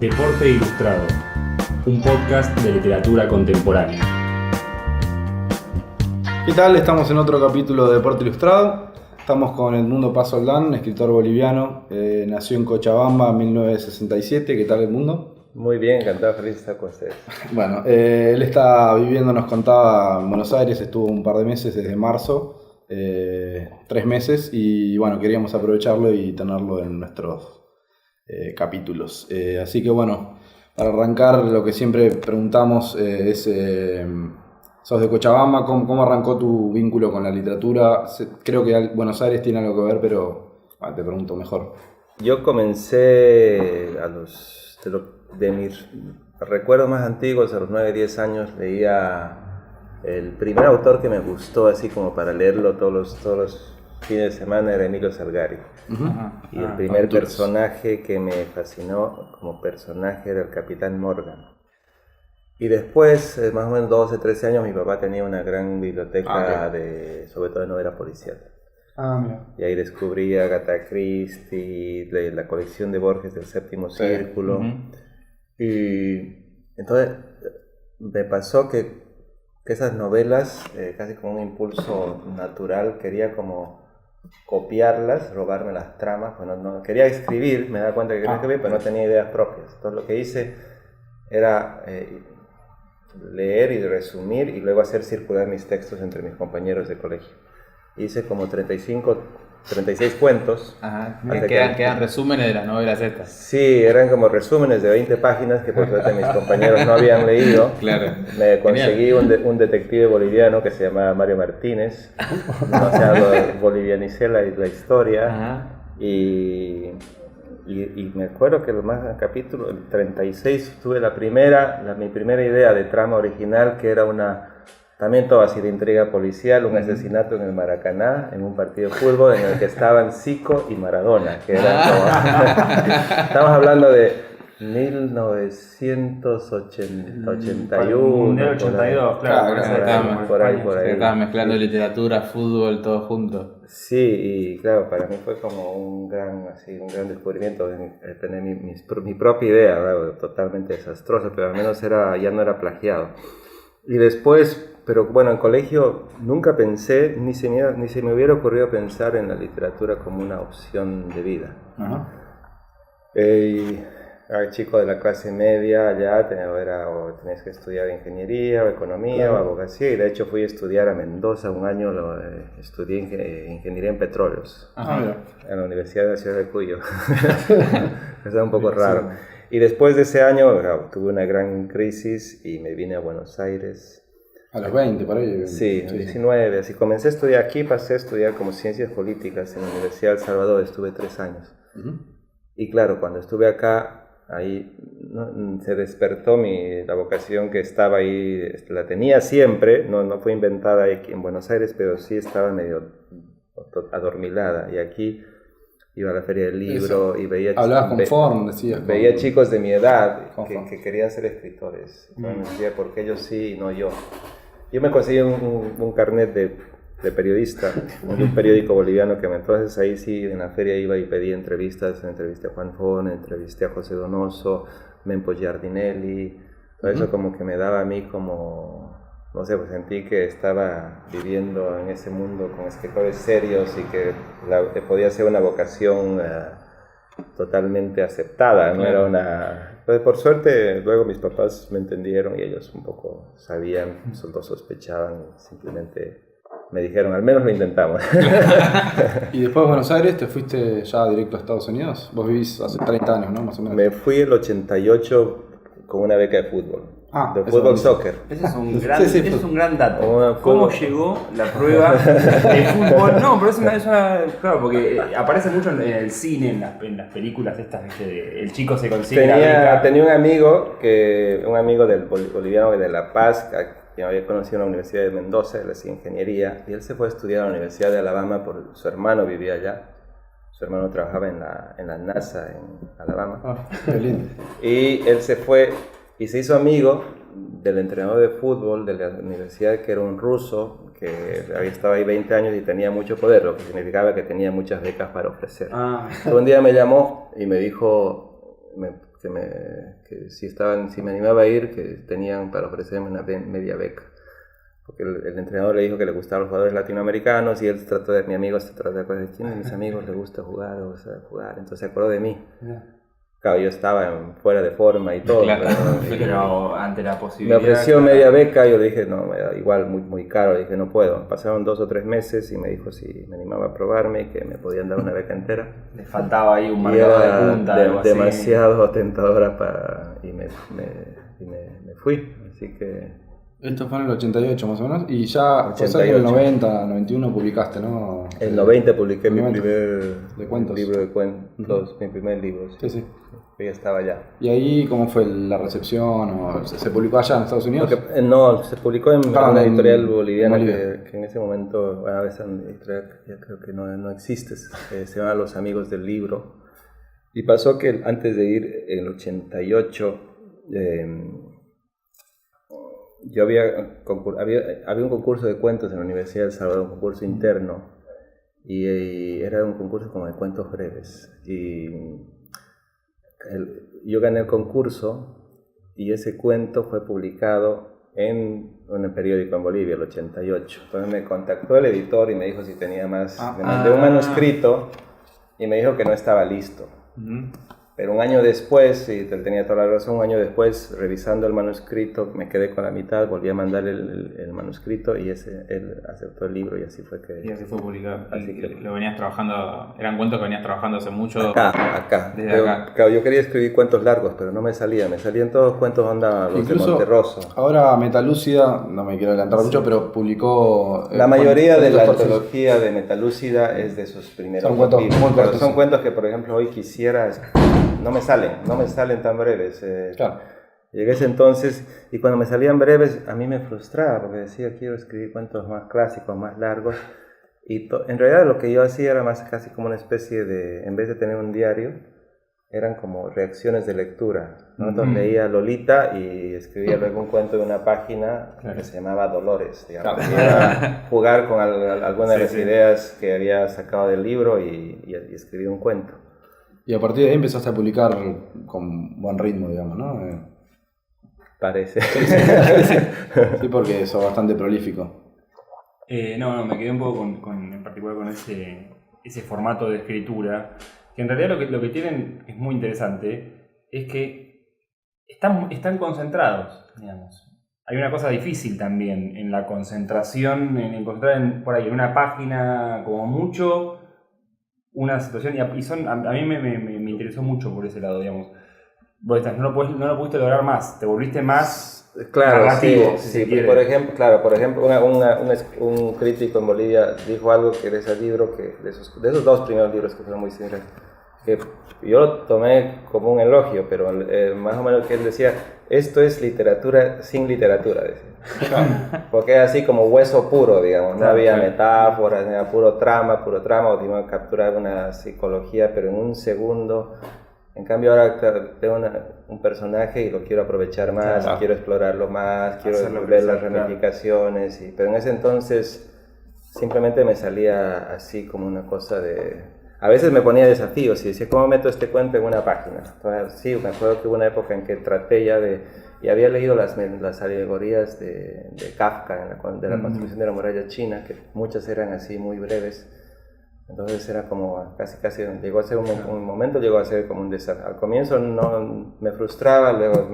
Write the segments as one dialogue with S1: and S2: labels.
S1: Deporte Ilustrado, un podcast de literatura contemporánea.
S2: ¿Qué tal? Estamos en otro capítulo de Deporte Ilustrado. Estamos con Edmundo Paz Soldán, escritor boliviano. Nació en Cochabamba en 1967. ¿Qué tal, Edmundo?
S3: Muy bien, encantado, feliz de estar con ustedes.
S2: Bueno, él está viviendo, nos contaba, en Buenos Aires. Estuvo un par de meses, desde marzo, 3 meses. Y bueno, queríamos aprovecharlo y tenerlo en nuestros capítulos. Así que bueno, para arrancar, lo que siempre preguntamos es... sos de Cochabamba, ¿cómo arrancó tu vínculo con la literatura? Creo que Buenos Aires tiene algo que ver, pero te pregunto mejor.
S3: Yo comencé de mis recuerdos más antiguos, a los 9-10 años, leía el primer autor que me gustó, así como para leerlo todos los fines de semana, era Emilio Salgari. Y el primer personaje que me fascinó como personaje era el Capitán Morgan. Y después, más o menos 12, 13 años, mi papá tenía una gran biblioteca sobre todo de novela policial.
S2: Mira.
S3: Y ahí descubrí a Agatha Christie, la colección de Borges del Séptimo Círculo. Y entonces me pasó que esas novelas, casi con un impulso natural, quería como copiarlas, robarme las tramas. Bueno, no quería escribir, me daba cuenta que quería escribir, pero no tenía ideas propias. Entonces lo que hice era... leer y resumir y luego hacer circular mis textos entre mis compañeros de colegio. Hice como 36 cuentos.
S4: Quedan resúmenes de las novelas estas.
S3: Sí, eran como resúmenes de 20 páginas que por suerte mis compañeros no habían leído.
S4: Claro.
S3: Me conseguí un detective boliviano que se llamaba Mario Martínez. Bolivianicé la historia. Y me acuerdo que el capítulo, el 36, tuve mi primera idea de trama original, que era también todo así de intriga policial, un asesinato en el Maracaná, en un partido de fútbol en el que estaban Zico y Maradona, que eran estamos hablando de 1981.
S4: 82, claro.
S3: Por ahí.
S4: Estaban mezclando literatura, fútbol, todo junto.
S3: Sí, y claro, para mí fue como un gran descubrimiento tener mi propia idea, ¿verdad? Totalmente desastrosa, pero al menos ya no era plagiado. Y después, pero bueno, en colegio nunca pensé, ni se me hubiera ocurrido pensar en la literatura como una opción de vida. Era chico de la clase media, ya tenías que estudiar ingeniería o economía o abogacía, y de hecho fui a estudiar a Mendoza un año, estudié ingeniería en petróleos en la Universidad de la Ciudad de Cuyo. Eso era un poco raro. Y después de ese año tuve una gran crisis y me vine a Buenos Aires.
S2: A los 20, por ahí.
S3: Sí, 19. Así comencé a estudiar aquí, pasé a estudiar como ciencias políticas en la Universidad de El Salvador, estuve 3 años. Y claro, cuando estuve acá, ahí se despertó la vocación que estaba ahí, la tenía siempre, no fue inventada aquí en Buenos Aires, pero sí estaba medio adormilada. Y aquí iba a la feria del libro y veía...
S2: Hablabas con Form, decías.
S3: Veía chicos de mi edad que querían ser escritores. Entonces me decía, ¿por qué ellos sí y no yo? Yo me conseguí un carnet de periodista, de un periódico boliviano, que entonces ahí sí en la feria iba y pedía entrevistas. Entrevisté a Juan Fon, entrevisté a José Donoso, Mempo Giardinelli. Todo eso como que me daba a mí como, no sé, pues sentí que estaba viviendo en ese mundo con escritores serios y que podía ser una vocación totalmente aceptada, no era una... Pues por suerte luego mis papás me entendieron y ellos un poco sabían, solo sospechaban, simplemente me dijeron, al menos lo intentamos.
S2: ¿Y después de Buenos Aires te fuiste ya directo a Estados Unidos? Vos vivís hace 30 años, ¿no? Más o menos.
S3: Me fui el 88 con una beca de fútbol. De fútbol soccer.
S4: Ese es un gran dato.
S3: ¿Cómo
S4: llegó la prueba de fútbol? No, pero es una claro, porque aparece mucho en el cine, en las películas estas, el chico se consigue
S3: tenía un amigo del boliviano de La Paz, que me había conocido en la Universidad de Mendoza, él hacía ingeniería, y él se fue a estudiar a la Universidad de Alabama, su hermano vivía allá. Su hermano trabajaba en la NASA en Alabama.
S2: Qué lindo.
S3: Y él se fue y se hizo amigo del entrenador de fútbol de la universidad, que era un ruso que estaba ahí 20 años y tenía mucho poder, lo que significaba que tenía muchas becas para ofrecer. Un día me llamó y me dijo, que si me animaba a ir, que tenían para ofrecerme una media beca. Porque el entrenador le dijo que le gustaban los jugadores latinoamericanos y él mi amigo se trató de acordar de quién de mis amigos le gusta jugar o sabe jugar, entonces se acordó de mí. Claro, yo estaba fuera de forma y todo,
S4: claro,
S3: pero
S4: ante la posibilidad...
S3: me ofreció media beca, yo le dije, no, igual muy caro, le dije, no puedo. Pasaron 2 o 3 meses y me dijo si me animaba a probarme y que me podían dar una beca entera.
S4: Le faltaba ahí un marcador de punta, algo así.
S3: Demasiado tentadora y me fui, así que...
S2: Esto fue en el 88 más o menos, y ya
S3: 88.
S2: en el 90, 91 publicaste, ¿no?
S3: En el 90 publiqué mi primer
S2: de cuentos.
S3: libro de cuentos, mi primer libro.
S2: Sí.
S3: Yo ya estaba allá.
S2: ¿Y ahí cómo fue la recepción? ¿O se publicó allá en Estados Unidos?
S3: Porque, no, se publicó en una editorial boliviana
S2: Bolivia.
S3: que en ese momento, bueno, a veces ya creo que no existe, se llama Los Amigos del Libro. Y pasó que antes de ir, en el 88, yo había un concurso de cuentos en la Universidad de El Salvador, un concurso interno, y era un concurso como de cuentos breves. Y yo gané el concurso y ese cuento fue publicado en un periódico en Bolivia, el 88. Entonces me contactó el editor y me dijo si tenía más. Me mandé un manuscrito y me dijo que no estaba listo. Pero un año después, y él tenía toda la razón, un año después, revisando el manuscrito, me quedé con la mitad, volví a mandar el manuscrito y él aceptó el libro y así fue que...
S5: Y así fue publicado.
S3: Así que
S5: lo venías trabajando, eran cuentos que venías trabajando hace mucho.
S3: Acá.
S5: Desde
S3: Pero,
S5: acá.
S3: claro, yo quería escribir cuentos largos, pero no me salían todos cuentos onda los
S2: Incluso,
S3: de Monterroso.
S2: Ahora Metalúcida, no me quiero adelantar mucho, pero publicó...
S3: La mayoría de la
S2: cuentos.
S3: antología de Metalúcida es de sus primeros
S2: Son cuentos
S3: libros.
S2: muy cortos.
S3: Son cuentos que, por ejemplo, hoy quisiera... No me salen tan breves.
S2: Claro.
S3: Llegué ese entonces y cuando me salían breves a mí me frustraba porque decía quiero escribir cuentos más clásicos, más largos y en realidad lo que yo hacía era más casi como una especie de, en vez de tener un diario, eran como reacciones de lectura, ¿no? Entonces leía Lolita y escribía luego un cuento de una página que se llamaba Dolores, digamos. Y era jugar con algunas de las ideas que había sacado del libro y escribir un cuento.
S2: Y a partir de ahí empezaste a publicar con buen ritmo, digamos, ¿no?
S3: Parece.
S2: Sí, porque sos bastante prolífico.
S4: No, me quedé un poco en particular con ese formato de escritura, que en realidad lo que tienen es muy interesante, es que están concentrados, digamos. Hay una cosa difícil también en la concentración, en encontrar por ahí en una página como mucho una situación, y a mí me interesó mucho por ese lado, digamos. Vos no lo pudiste lograr más, te volviste más narrativo,
S3: sí, por ejemplo, un crítico en Bolivia dijo algo que de ese libro, de esos 2 primeros libros que fueron muy similares, que yo lo tomé como un elogio, pero más o menos que él decía, esto es literatura sin literatura, decía. Porque era así como hueso puro, digamos, no había metáforas, era puro trama, o teníamos que capturar una psicología, pero en un segundo. En cambio ahora tengo un personaje y lo quiero aprovechar más, quiero explorarlo más, quiero ver las ramificaciones, pero en ese entonces simplemente me salía así como una cosa de... A veces me ponía desafíos y decía, ¿cómo meto este cuento en una página? Entonces, sí, me acuerdo que hubo una época en que traté ya y había leído las alegorías de Kafka, de la construcción de la muralla china, que muchas eran así muy breves. Entonces era como casi llegó a ser un momento, llegó a ser como un desafío. Al comienzo no me frustraba, luego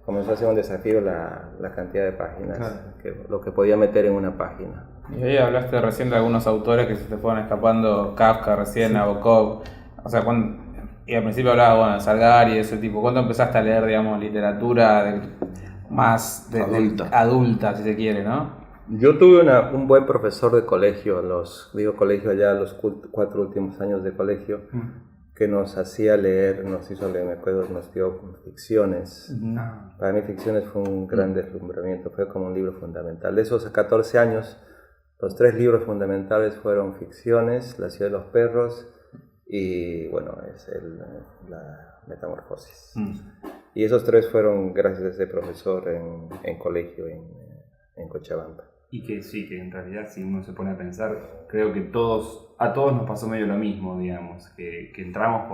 S3: comenzó a ser un desafío la cantidad de páginas, lo que podía meter en una página.
S5: Y ahí hablaste recién de algunos autores que se te fueron escapando, Kafka recién, Nabokov, o sea, y al principio hablaba, bueno, de Salgari y ese tipo. ¿Cuándo empezaste a leer, digamos, literatura más adulta, si se quiere, no?
S3: Yo tuve un buen profesor de colegio, colegio allá, los 4 últimos años de colegio, que nos hacía leer, nos dio ficciones. Para mí ficciones fue un gran deslumbramiento, fue como un libro fundamental. De esos 14 años, los 3 libros fundamentales fueron ficciones, La ciudad de los perros y, bueno, es la Metamorfosis. Y esos 3 fueron gracias a ese profesor en colegio en Cochabamba.
S4: Y que sí, que en realidad si uno se pone a pensar, creo que a todos nos pasó medio lo mismo, digamos, que entramos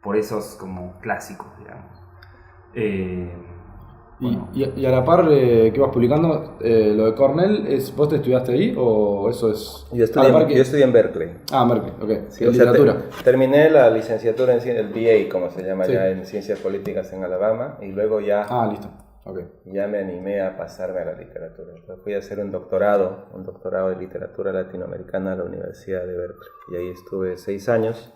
S4: por esos como clásicos, digamos. Bueno.
S2: Y a la par, ¿qué vas publicando? Lo de Cornell, ¿vos te estudiaste ahí o eso es...?
S3: Yo estudié en Berkeley.
S2: Ah, Berkeley, ok.
S3: Sí,
S2: ¿En literatura?
S3: Terminé la licenciatura en el BA, como se llama
S2: Sí.
S3: ya, en Ciencias Políticas en Alabama, y luego ya,
S2: Listo. Okay.
S3: ya me animé a pasarme a la literatura. Entonces fui a hacer un doctorado de literatura latinoamericana a la Universidad de Berkeley, y ahí estuve 6 años,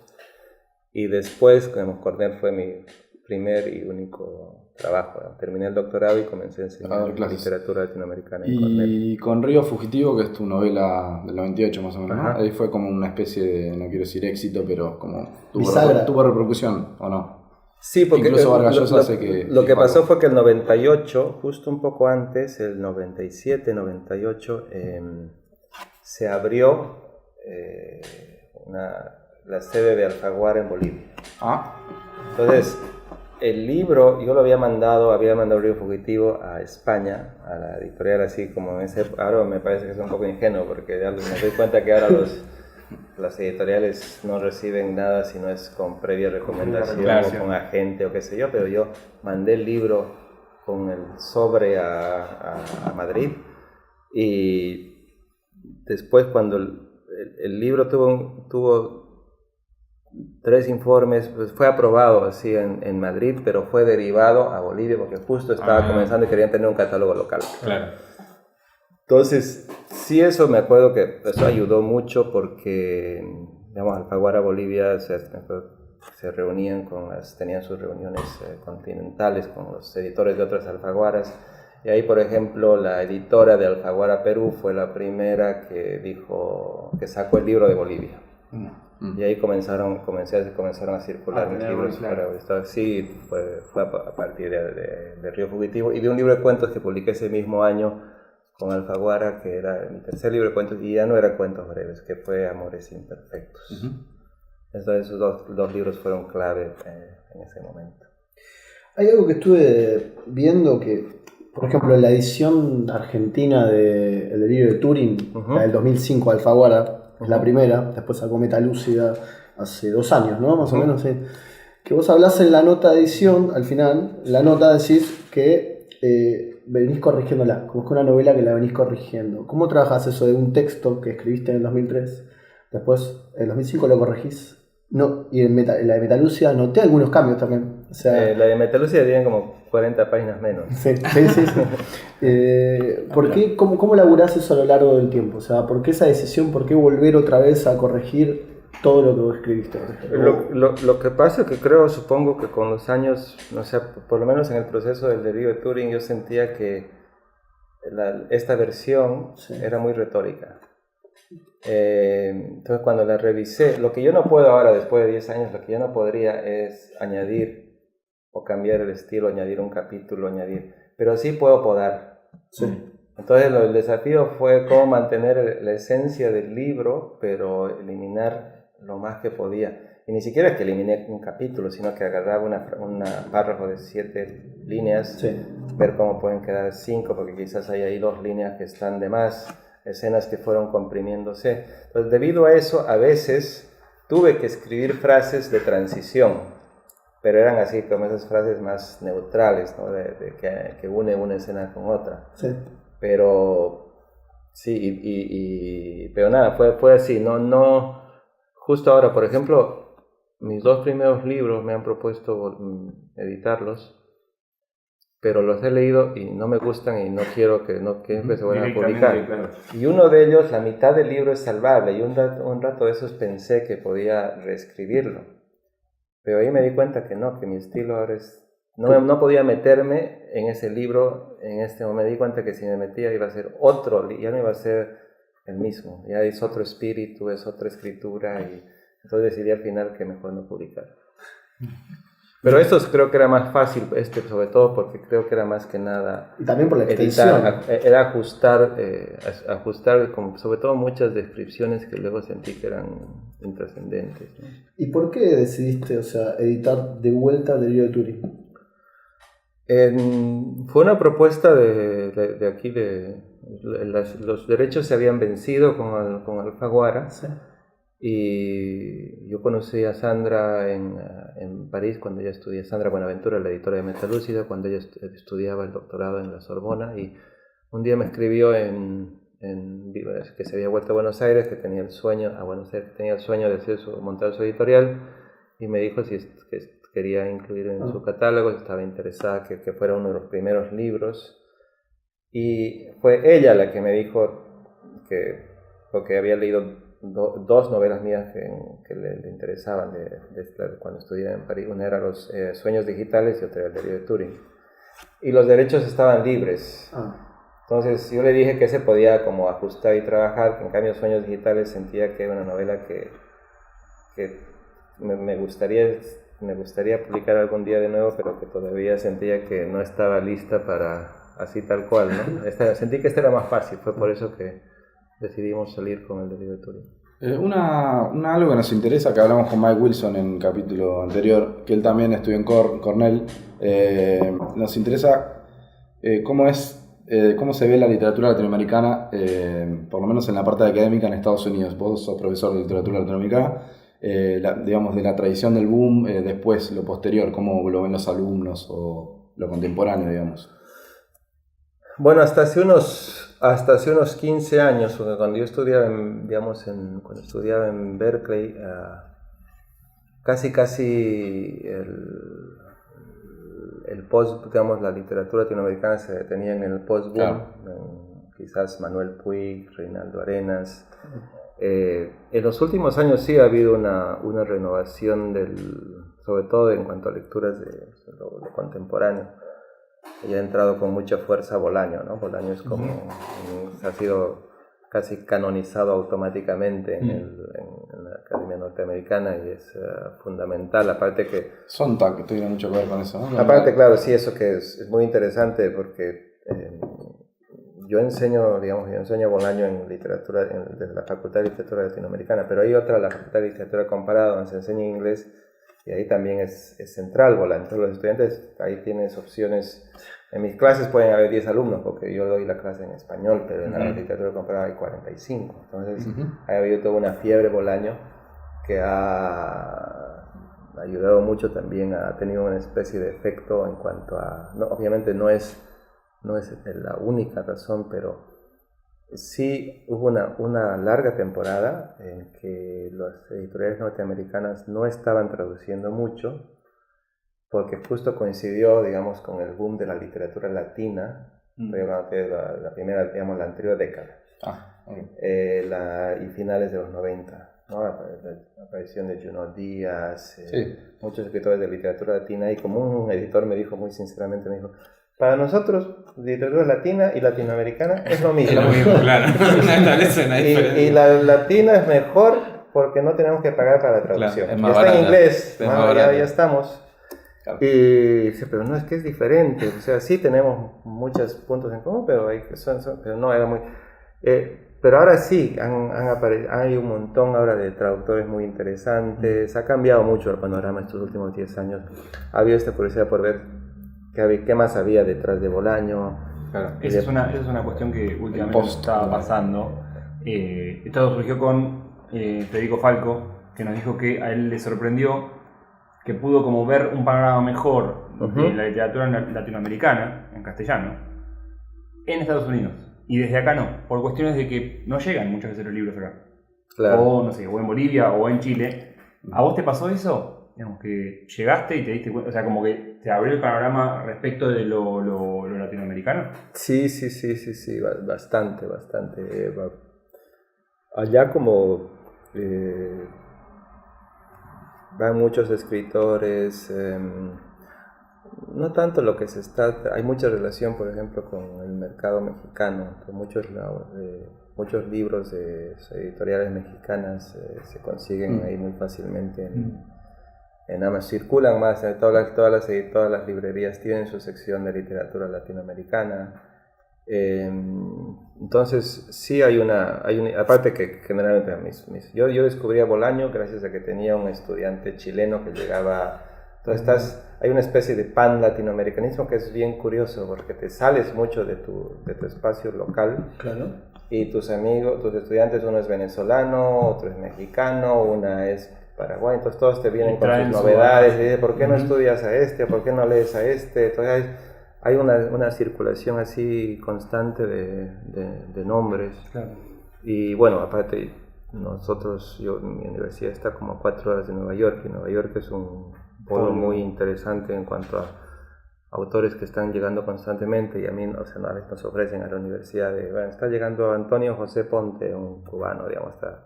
S3: y después, como Cornell fue mi primer y único trabajo. Terminé el doctorado y comencé a enseñar literatura latinoamericana en Cornell.
S2: Y con Río Fugitivo, que es tu novela del 98 más o menos, ¿no?
S3: Ajá.
S2: Ahí fue como una especie de, no quiero decir éxito, pero como tuvo repercusión, ¿o no?
S3: Sí, porque
S2: incluso Vargas Llosa hace que...
S3: Lo que pasó fue que el 98, justo un poco antes, el 97, 98, se abrió la sede de Alfaguara en Bolivia. Entonces, el libro, yo lo había mandado Río Fugitivo a España, a la editorial, así como ahora me parece que es un poco ingenuo, porque ya me doy cuenta que ahora las editoriales no reciben nada si no es con previa recomendación o con agente o qué sé yo, pero yo mandé el libro con el sobre a Madrid, y después cuando el libro tuvo 3 informes, pues fue aprobado así en Madrid, pero fue derivado a Bolivia porque justo estaba comenzando y querían tener un catálogo local.
S5: Claro.
S3: Entonces, sí, eso me acuerdo que eso ayudó mucho porque, digamos, Alfaguara Bolivia se reunían tenían sus reuniones continentales con los editores de otras Alfaguaras, y ahí, por ejemplo, la editora de Alfaguara Perú fue la primera que sacó el libro de Bolivia. Y ahí comenzaron a circular mis libros fuera. Sí, fue a partir de Río Fugitivo y de un libro de cuentos que publiqué ese mismo año con Alfaguara, que era mi tercer libro de cuentos, y ya no eran cuentos breves, que fue Amores Imperfectos. Entonces esos dos libros fueron clave en ese momento.
S6: Hay algo que estuve viendo que, por ejemplo, en la edición argentina de El Delirio de Turing, la del 2005, Alfaguara, es la primera, después sacó Metalúcida hace 2 años, ¿no? Más o menos, sí. Que vos hablás en la nota de edición, al final, la nota decís que venís corrigiéndola, como es una novela que la venís corrigiendo. ¿Cómo trabajas eso de un texto que escribiste en el 2003, después en el 2005 lo corregís? No, y en la de Metalúcida noté algunos cambios también. O sea,
S3: la de Metalúcida tiene como 40 páginas menos.
S6: Sí. ¿Por qué, cómo laburás eso a lo largo del tiempo? O sea, ¿por qué esa decisión? ¿Por qué volver otra vez a corregir todo lo que vos escribiste?
S3: Lo que pasa es que supongo que con los años, no sé, por lo menos en el proceso del Delirio de Turing, yo sentía que esta versión era muy retórica. Entonces cuando la revisé, lo que yo no puedo ahora, después de 10 años, lo que yo no podría es añadir o cambiar el estilo, añadir un capítulo, pero sí puedo podar. Entonces el desafío fue cómo mantener la esencia del libro, pero eliminar lo más que podía. Y ni siquiera es que eliminé un capítulo, sino que agarraba un párrafo de 7 líneas, ver cómo pueden quedar 5, porque quizás hay ahí 2 líneas que están de más, escenas que fueron comprimiéndose. Entonces, debido a eso, a veces tuve que escribir frases de transición, pero eran así como esas frases más neutrales, ¿no? que une una escena con otra. Pero sí, pero nada, fue así. No, justo ahora, por ejemplo, mis 2 primeros libros me han propuesto editarlos, pero los he leído y no me gustan y no quiero que se vayan a publicar.
S4: Claro.
S3: Y uno de ellos, la mitad del libro es salvable, y un rato de esos pensé que podía reescribirlo. Pero ahí me di cuenta que no, que mi estilo ahora es... No podía meterme en ese libro en este momento. Me di cuenta que si me metía iba a ser otro, ya no iba a ser el mismo. Ya es otro espíritu, es otra escritura, y entonces decidí al final que mejor no publicar. Pero esto creo que era más fácil, sobre todo porque creo que era más que nada...
S6: Y también por la extensión.
S3: Era ajustar sobre todo muchas descripciones que luego sentí que eran intrascendentes, ¿no?
S6: ¿Y por qué decidiste, editar de vuelta el Delirio de Turing?
S3: Fue una propuesta de aquí, los derechos se habían vencido con Alfaguara. Y yo conocí a Sandra en París cuando ella estudiaba, Sandra Buenaventura, la editora de Metalúcida, cuando ella estudiaba el doctorado en la Sorbona, y un día me escribió que se había vuelto a Buenos Aires, que tenía el sueño de montar su editorial, y me dijo si quería incluir en su catálogo, si estaba interesada que fuera uno de los primeros libros. Y fue ella la que me dijo porque había leído dos novelas mías que le interesaban cuando estudié en París. Una era Los Sueños Digitales y otra era El Diario de Turing. Y los derechos estaban libres. Entonces yo le dije que se podía como ajustar y trabajar, que en cambio Sueños Digitales sentía que era una novela que me gustaría publicar algún día de nuevo, pero que todavía sentía que no estaba lista para así tal cual, ¿no? Sentí que era más fácil, fue por eso que decidimos salir con El Diario de Turing.
S2: Algo que nos interesa, que hablamos con Mike Wilson en un capítulo anterior, que él también estudió en Cornell, nos interesa cómo se ve la literatura latinoamericana, por lo menos en la parte académica en Estados Unidos. Vos sos profesor de literatura latinoamericana, digamos, de la tradición del boom, después lo posterior, cómo lo ven los alumnos o lo contemporáneo, digamos.
S3: Bueno, hasta hace unos 15 años, cuando yo estudiaba cuando estudiaba en Berkeley, casi el post, digamos, la literatura latinoamericana se detenía en el post-boom, claro. Quizás Manuel Puig, Reinaldo Arenas. En los últimos años sí ha habido una renovación sobre todo en cuanto a lecturas de lo contemporáneo. Y ha entrado con mucha fuerza Bolaño, ¿no? Bolaño es como, ha sido casi canonizado automáticamente en la Academia Norteamericana y es fundamental, aparte que...
S2: Sontag tiene mucho que ver con eso, ¿no?
S3: Aparte, claro, sí, eso que es muy interesante porque yo enseño Bolaño en literatura, desde la Facultad de Literatura Latinoamericana, pero hay otra, la Facultad de Literatura Comparada, donde se enseña inglés. Y ahí también es central Bolaño. Entonces los estudiantes, ahí tienes opciones. En mis clases pueden haber 10 alumnos, porque yo doy la clase en español, pero en la literatura comparada hay 45. Entonces ha habido toda una fiebre Bolaño que ha ayudado mucho también, ha tenido una especie de efecto en cuanto a... obviamente no es la única razón, pero sí hubo una larga temporada en que las editoriales norteamericanas no estaban traduciendo mucho, porque justo coincidió, digamos, con el boom de la literatura latina, la primera, digamos, la anterior década, y finales de los 90, ¿no? La aparición de Junot Díaz, muchos escritores de literatura latina, y como un editor me dijo muy sinceramente, me dijo: para nosotros, literatura latina y latinoamericana es lo mismo.
S5: Es lo mismo, claro.
S3: Y la latina es mejor porque no tenemos que pagar para la traducción.
S5: Claro,
S3: ya está en inglés, ya estamos.
S2: Claro.
S3: Y dice, pero no, es que es diferente. O sea, sí tenemos muchos puntos en común, pero pero no era muy... pero ahora sí, hay un montón ahora de traductores muy interesantes. Ha cambiado mucho el panorama estos últimos 10 años. Ha habido esta curiosidad por ver qué más había detrás de Bolaño.
S4: Claro, esa es una cuestión que últimamente estaba pasando. Esto surgió con Federico Falco, que nos dijo que a él le sorprendió que pudo como ver un panorama mejor de la literatura latinoamericana, en castellano, en Estados Unidos. Y desde acá no, por cuestiones de que no llegan muchas veces los libros acá. Claro. O, no sé, o en Bolivia o en Chile. ¿A vos te pasó eso? Digamos que llegaste y te diste cuenta, o sea, como que te abrió el panorama respecto de lo latinoamericano.
S3: Sí, bastante. Allá como van muchos escritores, no tanto lo que hay mucha relación, por ejemplo, con el mercado mexicano, con muchos libros de editoriales mexicanas se consiguen ahí muy fácilmente en Amazon, circulan más, todas las librerías tienen su sección de literatura latinoamericana. Entonces sí hay una aparte que generalmente yo descubrí a Bolaño gracias a que tenía un estudiante chileno que llegaba. Entonces hay una especie de pan latinoamericanismo que es bien curioso porque te sales mucho de tu espacio local.
S6: Claro.
S3: y tus amigos, tus estudiantes, uno es venezolano, otro es mexicano, una es Paraguay, entonces todos te vienen con sus novedades y dicen, ¿por qué no estudias a este? ¿Por qué no lees a este? Entonces hay una circulación así constante de nombres.
S4: Claro.
S3: Y bueno, aparte, mi universidad está como a 4 horas de Nueva York, y Nueva York es un polo muy interesante en cuanto a autores que están llegando constantemente, y a mí, o sea, una vez nos ofrecen a la universidad está llegando Antonio José Ponte, un cubano, digamos, a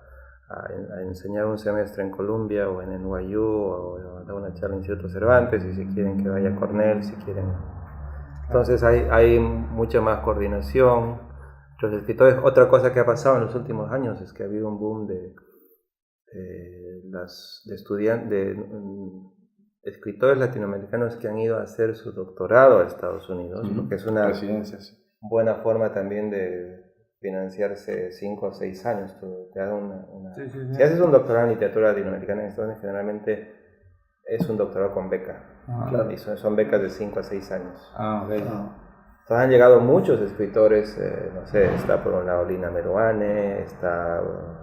S3: enseñar un semestre en Columbia o en NYU, o a dar una charla en Instituto Cervantes, y si quieren que vaya a Cornell, si quieren. Entonces hay mucha más coordinación. Los escritores, otra cosa que ha pasado en los últimos años es que ha habido un boom de escritores latinoamericanos que han ido a hacer su doctorado a Estados Unidos, porque es una buena forma también de financiarse 5 o 6 años. Te da Si haces un doctorado en literatura latinoamericana en Estados Unidos, generalmente es un doctorado con beca. Claro. Y son becas de 5 a 6 años.
S5: Okay.
S3: Entonces han llegado muchos escritores, no sé, está por un lado Lina Meruane, está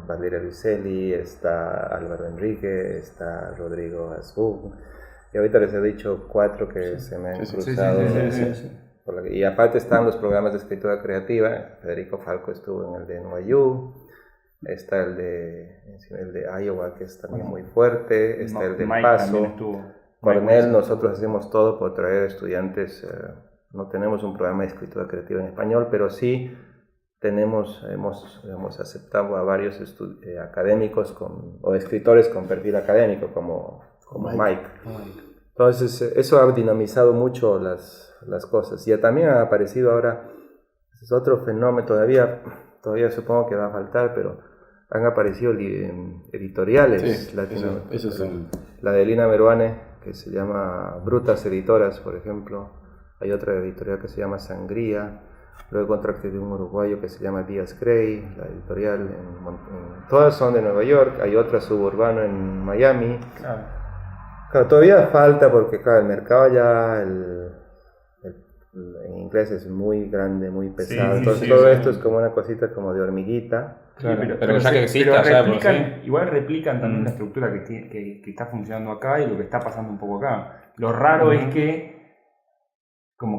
S3: Valeria Luiselli, está Álvaro Enrique, está Rodrigo Azbú, y ahorita les he dicho 4 que se me han cruzado. Y aparte están los programas de escritura creativa. Federico Falco estuvo en el de NYU, está el de Iowa, que es también muy fuerte, está el de Paso, Cornell. Nosotros hacemos todo por traer estudiantes. No tenemos un programa de escritura creativa en español, pero sí hemos aceptado a varios académicos o escritores con perfil académico, como Mike. Entonces eso ha dinamizado mucho las cosas. Y también ha aparecido ahora, es otro fenómeno, todavía supongo que va a faltar, pero han aparecido editoriales latinoamericanas. La de Lina Meruane, que se llama Brutas Editoras, por ejemplo. Hay otra editorial que se llama Sangría. Luego contracté de un uruguayo que se llama Díaz Gray, la editorial. Todas son de Nueva York. Hay otra Suburbano en Miami. Claro, todavía falta porque el mercado ya en inglés es muy grande, muy pesado. Entonces todo esto es como una cosita como de hormiguita.
S5: Claro, pero ya que exista,
S4: igual replican también la estructura que está funcionando acá y lo que está pasando un poco acá. Lo raro es que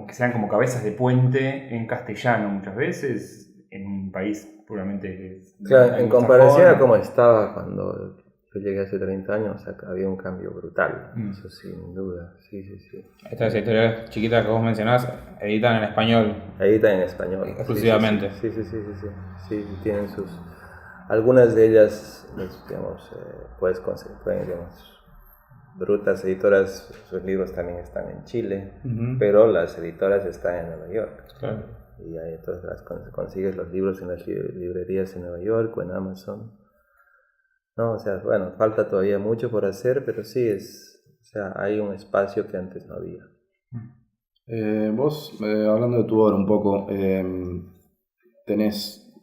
S4: sean como cabezas de puente en castellano muchas veces, en un país puramente...
S3: Claro, en comparación a cómo estaba cuando yo llegué hace 30 años, había un cambio brutal, eso sin duda, sí.
S5: Estas editoriales chiquitas que vos mencionás editan en español.
S3: Editan en español.
S5: Exclusivamente.
S3: Sí, tienen algunas de ellas, digamos, Brutas Editoras, sus libros también están en Chile, pero las editoras están en Nueva York. Claro. Y ahí entonces consigues los libros en las librerías en Nueva York o en Amazon. No, o sea, bueno, falta todavía mucho por hacer, pero sí hay un espacio que antes no había.
S2: Vos, hablando de tu obra un poco, tenés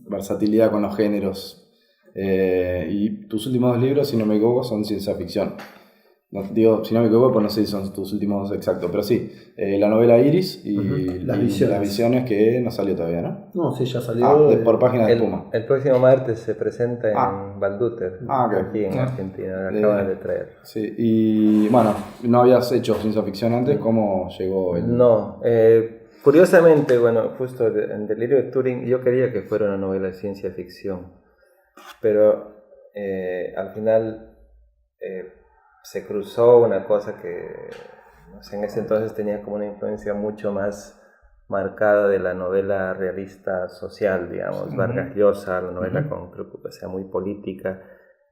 S2: versatilidad con los géneros. Y tus últimos 2 libros, si no me equivoco, son ciencia ficción. No, digo, si no me equivoco, pues no sé si son tus últimos 2 exactos, pero sí, la novela Iris y Las Visiones, que no salió todavía, ¿no?
S6: No, sí, ya salió.
S2: Por Página de Espuma.
S3: El próximo martes se presenta en Valduter, aquí en Argentina, acaban de traer.
S2: Sí, y bueno, ¿no habías hecho ciencia ficción antes? ¿Cómo llegó el...?
S3: No, curiosamente, bueno, justo en Delirio de Turing yo quería que fuera una novela de ciencia ficción, pero al final se cruzó una cosa que, no sé, en ese entonces tenía como una influencia mucho más marcada de la novela realista social, digamos, Vargas Llosa, la novela con preocupación muy política,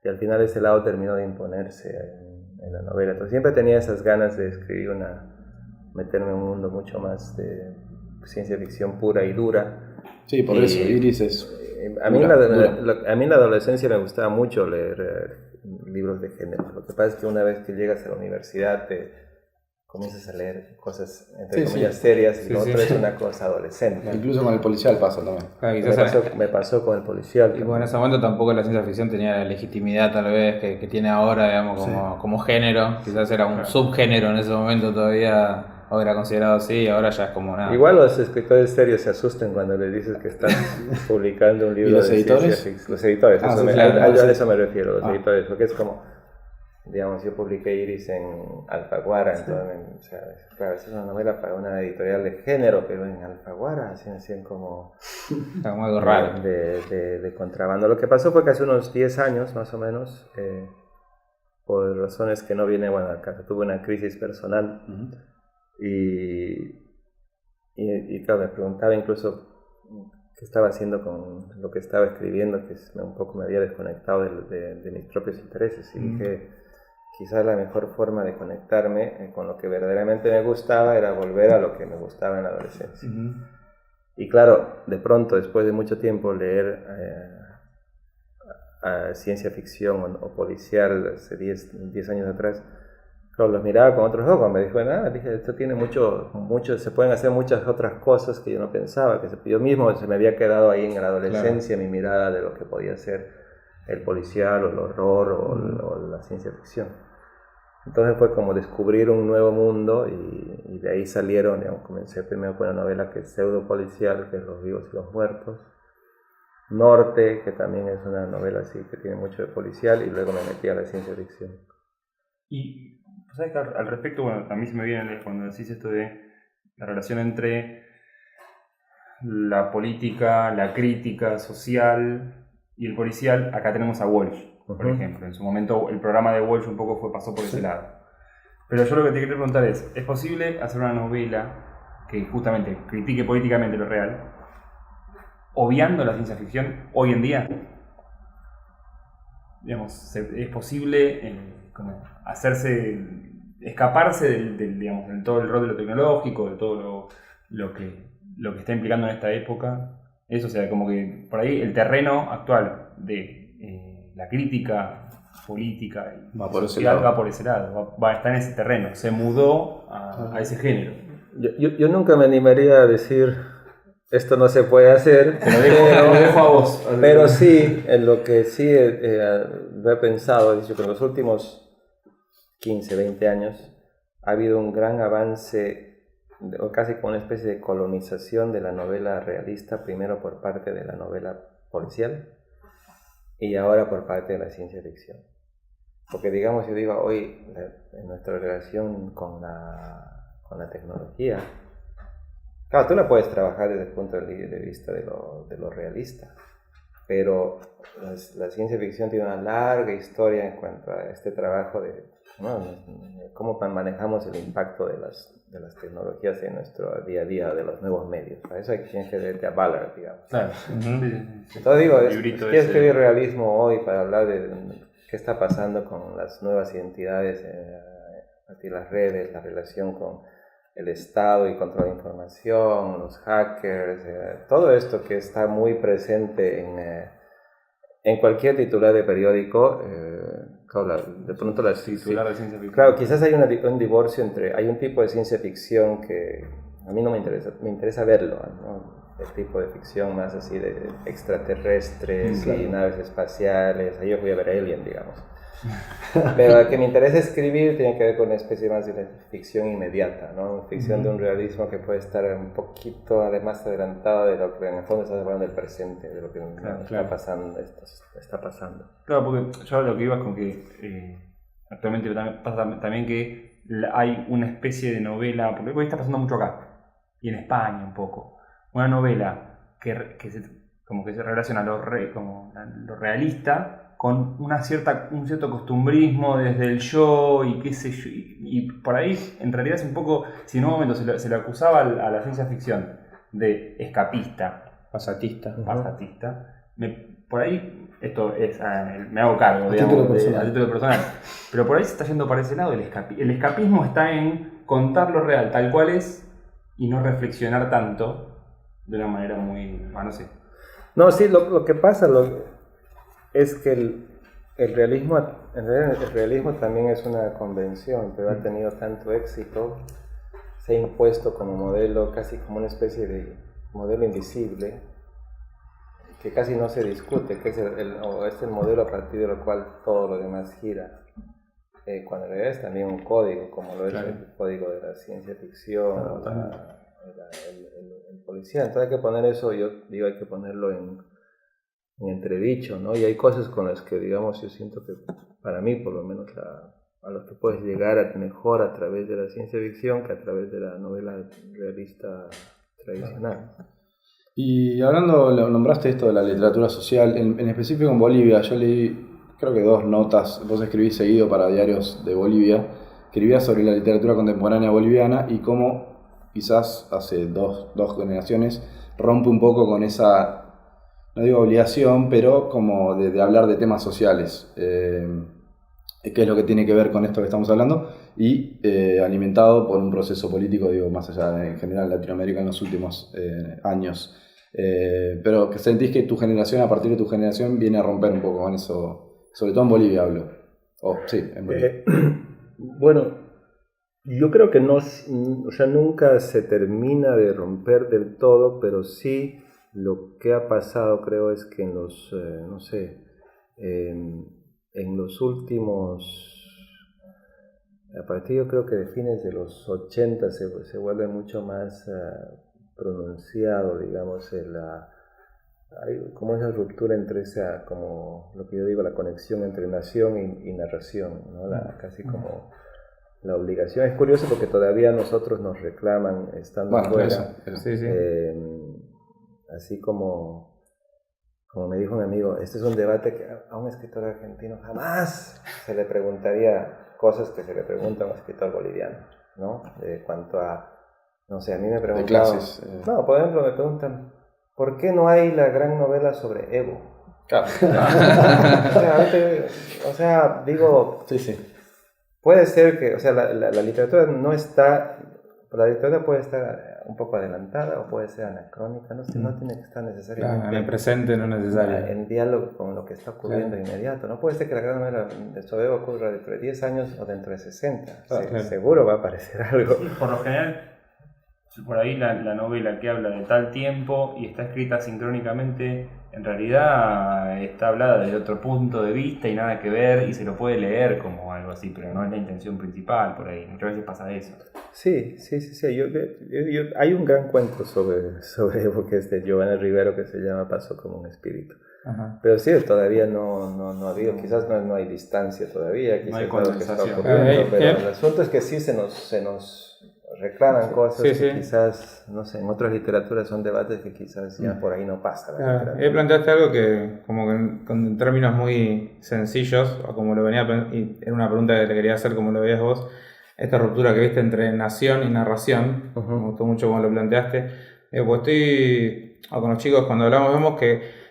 S3: y al final ese lado terminó de imponerse en la novela. Entonces siempre tenía esas ganas de escribir meterme en un mundo mucho más de ciencia ficción pura y dura.
S2: Sí, por eso, Iris es...
S3: A mí en la adolescencia me gustaba mucho leer libros de género. Lo que pasa es que una vez que llegas a la universidad te comienzas a leer cosas entre comillas serias, y lo otro es una cosa adolescente.
S2: Incluso con el policial pasa también.
S3: Me pasó con el policial.
S5: Y bueno, en ese momento tampoco la ciencia ficción tenía la legitimidad tal vez que tiene ahora, digamos, como género. Quizás era un subgénero en ese momento todavía o era considerado así, ahora ya es como nada.
S3: Igual los escritores serios se asustan cuando les dices que están publicando un libro.
S2: ¿Y los
S3: de
S2: editores?
S3: ciencia ficción. Los editores,
S2: Ah,
S3: eso
S2: sí,
S3: me-
S2: claro,
S3: a
S2: sí.
S3: eso me refiero, los editores, porque es como, digamos, yo publiqué Iris en Alfaguara, entonces, o sea, claro, es una novela para una editorial de género, pero en Alfaguara hacían como
S5: Como algo raro.
S3: de contrabando. Lo que pasó fue que hace unos 10 años, más o menos, por razones que no viene, bueno, acá tuve una crisis personal. Y claro, me preguntaba incluso qué estaba haciendo con lo que estaba escribiendo, que un poco me había desconectado de mis propios intereses. Y dije, quizás la mejor forma de conectarme con lo que verdaderamente me gustaba era volver a lo que me gustaba en la adolescencia. Y claro, de pronto, después de mucho tiempo leer a ciencia ficción o policial hace 10 años atrás, claro, los miraba con otros ojos, me dijo, dije, esto tiene mucho, se pueden hacer muchas otras cosas que yo no pensaba, yo mismo se me había quedado ahí en la adolescencia, mi mirada de lo que podía ser el policial o el horror o la ciencia ficción. Entonces fue como descubrir un nuevo mundo y de ahí salieron, digamos, comencé primero con una novela que es pseudo policial, que es Los vivos y los muertos, Norte, que también es una novela así que tiene mucho de policial, y luego me metí a la ciencia ficción.
S4: Y, ¿sabes que al respecto, bueno, a mí se me viene cuando decís esto de la relación entre la política, la crítica social y el policial? Acá tenemos a Walsh, por ejemplo. En su momento el programa de Walsh un poco pasó por ese lado. Pero yo lo que te quería preguntar ¿es posible hacer una novela que justamente critique políticamente lo real, obviando la ciencia ficción hoy en día? Digamos, ¿es posible como escaparse del todo el rol de lo tecnológico, de todo lo que está implicando en esta época? Eso, o sea, como que por ahí el terreno actual de la crítica política y
S2: Va por ese
S4: social
S2: lado.
S4: va por ese lado, está en ese terreno, se mudó a ese género.
S3: Yo nunca me animaría a decir esto no se puede hacer,
S4: Lo dejo a vos.
S3: pero sí, en lo que sí lo he pensado, he dicho que en los últimos 15, 20 años ha habido un gran avance, o casi como una especie de colonización de la novela realista, primero por parte de la novela policial y ahora por parte de la ciencia ficción. Porque digamos, yo digo, hoy en nuestra relación con la tecnología, claro, tú la puedes trabajar desde el punto de vista de lo realista, pero la ciencia ficción tiene una larga historia en cuanto a este trabajo de cómo manejamos el impacto de las tecnologías en nuestro día a día, de los nuevos medios. Para eso hay que leerte a Ballard, digamos.
S4: Claro.
S3: Entonces digo, quiero escribir realismo hoy para hablar de qué está pasando con las nuevas identidades, las redes, la relación con el Estado y control de información, los hackers, todo esto que está muy presente en cualquier titular de periódico. Claro, de pronto
S4: Titular de ciencia ficción.
S3: Claro, quizás hay un divorcio hay un tipo de ciencia ficción que a mí no me interesa verlo, ¿no? El tipo de ficción más así de extraterrestres y naves espaciales. Ahí yo voy a ver Alien, digamos. Pero lo que me interesa escribir tiene que ver con una especie más de ficción inmediata, ¿no? Ficción de un realismo que puede estar un poquito además adelantado de lo que en el fondo estás hablando del presente, de lo que está pasando.
S4: Claro, porque yo lo que iba es con que actualmente pasa también que hay una especie de novela, porque hoy está pasando mucho acá, y en España un poco, una novela que se relaciona a lo realista con un cierto costumbrismo desde el yo y qué sé yo, y por ahí en realidad es un poco, si en un momento se le acusaba a la ciencia ficción de escapista,
S5: Pasatista.
S4: por ahí esto es, me hago cargo,
S6: A
S4: digamos,
S6: título
S4: a título personal, pero por ahí se está yendo para ese lado, el escapismo está en contar lo real tal cual es y no reflexionar tanto de una manera muy, no sé.
S3: No, sí, lo que pasa es que el realismo también es una convención, pero ha tenido tanto éxito, se ha impuesto como modelo, casi como una especie de modelo invisible, que casi no se discute, que es el modelo a partir del cual todo lo demás gira. cuando en realidad es también un código, como lo es el código de la ciencia ficción, el policía. Entonces hay que poner eso, yo digo, hay que ponerlo en entredicho, ¿no? Y hay cosas con las que, digamos, yo siento que para mí, por lo menos, a los que puedes llegar mejor a través de la ciencia ficción que a través de la novela realista tradicional.
S2: Y hablando, nombraste esto de la literatura social, en específico en Bolivia, yo leí creo que 2 notas, vos escribís seguido para diarios de Bolivia, escribías sobre la literatura contemporánea boliviana y cómo quizás hace dos generaciones rompe un poco con esa, no digo obligación, pero como de hablar de temas sociales, que es lo que tiene que ver con esto que estamos hablando, y alimentado por un proceso político, digo, más allá de, en general, Latinoamérica en los últimos años. Pero que sentís que tu generación, a partir de tu generación, viene a romper un poco con eso, sobre todo en Bolivia hablo. Sí, en Bolivia.
S3: Bueno, yo creo que no, o sea, nunca se termina de romper del todo, pero sí lo que ha pasado, creo, es que en los, no sé, en los últimos, a partir yo creo que de fines de los 80 se vuelve mucho más pronunciado, digamos, hay como esa ruptura entre esa, como lo que yo digo, la conexión entre nación y narración, ¿no? Casi como la obligación. Es curioso porque todavía nosotros nos reclaman estando fuera. Así como me dijo un amigo, este es un debate que a un escritor argentino jamás se le preguntaría cosas que se le pregunta a un escritor boliviano, ¿no? De cuanto a, no sé, a mí me preguntan...
S2: De clases.
S3: No, por ejemplo, me preguntan, ¿por qué no hay la gran novela sobre Evo?
S2: Claro.
S3: O sea, digo...
S2: Sí.
S3: Puede ser que, o sea, la literatura no está... La literatura puede estar un poco adelantada o puede ser anacrónica, no tiene que estar necesariamente...
S5: Claro, en el presente no es necesario.
S3: En diálogo con lo que está ocurriendo inmediato. No puede ser que la gran novela sobre Evo ocurra dentro de 10 años o dentro de 60. Seguro va a aparecer algo.
S4: Sí, por lo general, por ahí la novela que habla de tal tiempo y está escrita sincrónicamente, en realidad está hablada desde otro punto de vista y nada que ver, y se lo puede leer como algo así, pero no es la intención principal por ahí. Muchas veces pasa eso.
S3: Sí. Hay un gran cuento sobre Evo, que es de Giovanni Rivero, que se llama Pasó como un espíritu. Ajá. Pero sí, todavía no ha habido, quizás no hay distancia todavía, quizás
S4: no hay
S3: lo que está ocurriendo, pero el asunto es que sí se nos reclaman cosas que quizás, no sé, en otras literaturas son debates que quizás ya por ahí no pasa.
S5: Planteaste algo que, como que en términos muy sencillos, o como lo venía, y era una pregunta que te quería hacer, como lo veías vos, esta ruptura que viste entre nación y narración, me gustó mucho como lo planteaste, pues con los chicos cuando hablamos vemos que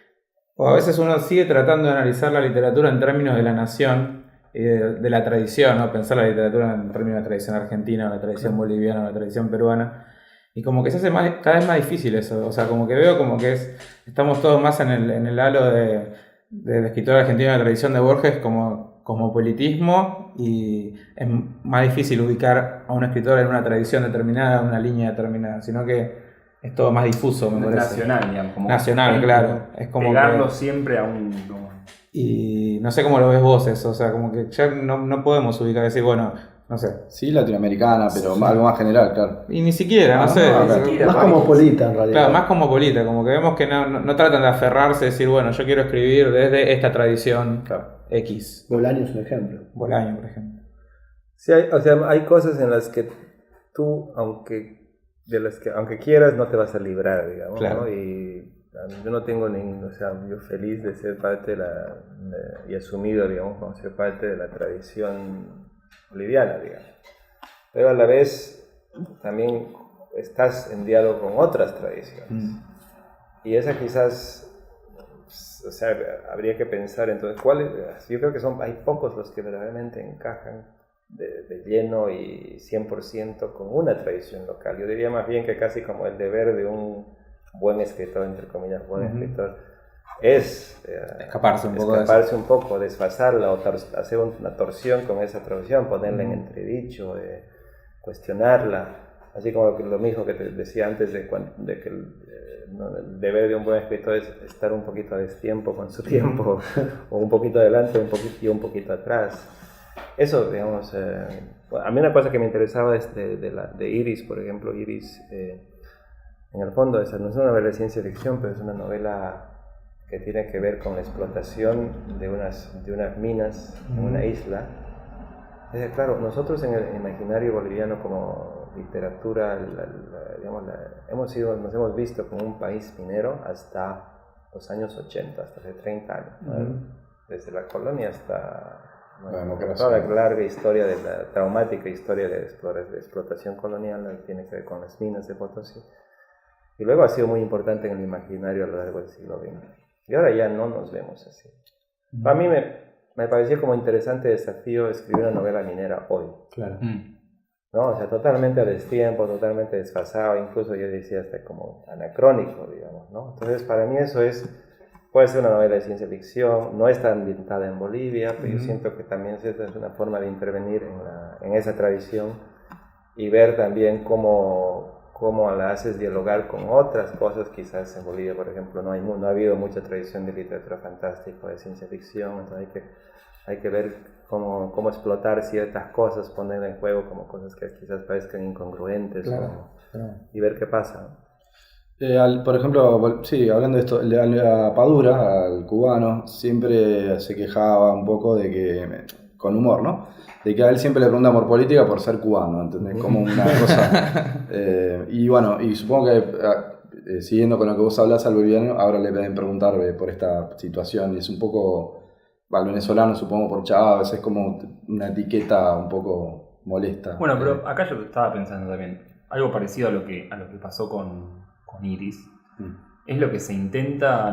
S5: a veces uno sigue tratando de analizar la literatura en términos de la nación, de la tradición, ¿no? Pensar la literatura en términos de la tradición argentina, o la tradición boliviana, o la tradición peruana, y como que se hace cada vez más difícil eso, o sea, como que veo como que estamos todos más en el halo del escritor argentino de la tradición de Borges como cosmopolitismo, y es más difícil ubicar a un escritor en una tradición determinada, en una línea determinada, sino que es todo más difuso, me parece.
S4: Nacional, digamos. Como
S5: nacional, claro. Es como
S4: pegarlo siempre a un...
S5: Y no sé cómo lo ves vos eso, o sea, como que ya no podemos ubicar y decir, bueno, no sé.
S2: Sí, latinoamericana, pero algo más general, claro.
S5: Y ni siquiera, no sé.
S6: Más cosmopolita, en realidad.
S5: Claro, más cosmopolita, como que vemos que no tratan de aferrarse, decir, bueno, yo quiero escribir desde esta tradición X.
S6: Bolaño es un ejemplo.
S5: Bolaño, por ejemplo.
S3: Sí, hay cosas en las que tú, aunque quieras, no te vas a librar, digamos,
S5: claro.
S3: ¿no? Y yo no tengo yo feliz de ser parte y asumido, digamos, como ser parte de la tradición boliviana, digamos. Pero a la vez también estás en diálogo con otras tradiciones. Y esa quizás, habría que pensar entonces, yo creo que hay pocos los que verdaderamente encajan de lleno y 100% con una tradición local. Yo diría más bien que casi como el deber de un buen escritor, entre comillas, escritor, es
S5: escaparse
S3: un poco, desfasarla o hacer una torsión con esa tradición, ponerla en entredicho, cuestionarla, así como lo mismo que te decía antes de que el deber de un buen escritor es estar un poquito a destiempo con su tiempo, o un poquito adelante y un poquito atrás. eso, digamos, a mí una cosa que me interesaba es de Iris, por ejemplo. Iris, en el fondo, esa no es una novela de ciencia ficción, pero es una novela que tiene que ver con la explotación de unas minas en una isla. Claro, nosotros en el imaginario boliviano como literatura, nos hemos visto como un país minero hasta los años 80, hasta hace 30 años, ¿no? Desde la colonia hasta toda la larga historia, traumática historia de explotación colonial que tiene que ver con las minas de Potosí. Y luego ha sido muy importante en el imaginario a lo largo del siglo XX. Y ahora ya no nos vemos así. Para mí me pareció como interesante desafío escribir una novela minera hoy.
S2: Claro.
S3: ¿No? O sea, totalmente a destiempo, totalmente desfasado, incluso yo decía hasta como anacrónico, digamos, ¿no? Entonces, para mí eso puede ser una novela de ciencia ficción, no está ambientada en Bolivia, pero yo siento que también es una forma de intervenir en esa tradición y ver también cómo la haces dialogar con otras cosas. Quizás en Bolivia, por ejemplo, no ha habido mucha tradición de literatura fantástica, de ciencia ficción, entonces hay que ver cómo explotar ciertas cosas, poner en juego como cosas que quizás parezcan incongruentes, claro. Y ver qué pasa.
S2: Por ejemplo, sí, hablando de esto, a Padura, al cubano, siempre se quejaba un poco de que, con humor, ¿no? De que a él siempre le preguntan por política por ser cubano, ¿entendés? Como una cosa. Y bueno, y supongo que siguiendo con lo que vos hablás al boliviano, ahora le deben preguntar por esta situación, y es un poco, al venezolano supongo por Chávez, es como una etiqueta un poco molesta.
S4: Bueno, pero acá yo estaba pensando también, algo parecido a lo que pasó con Iris. Es lo que se intenta,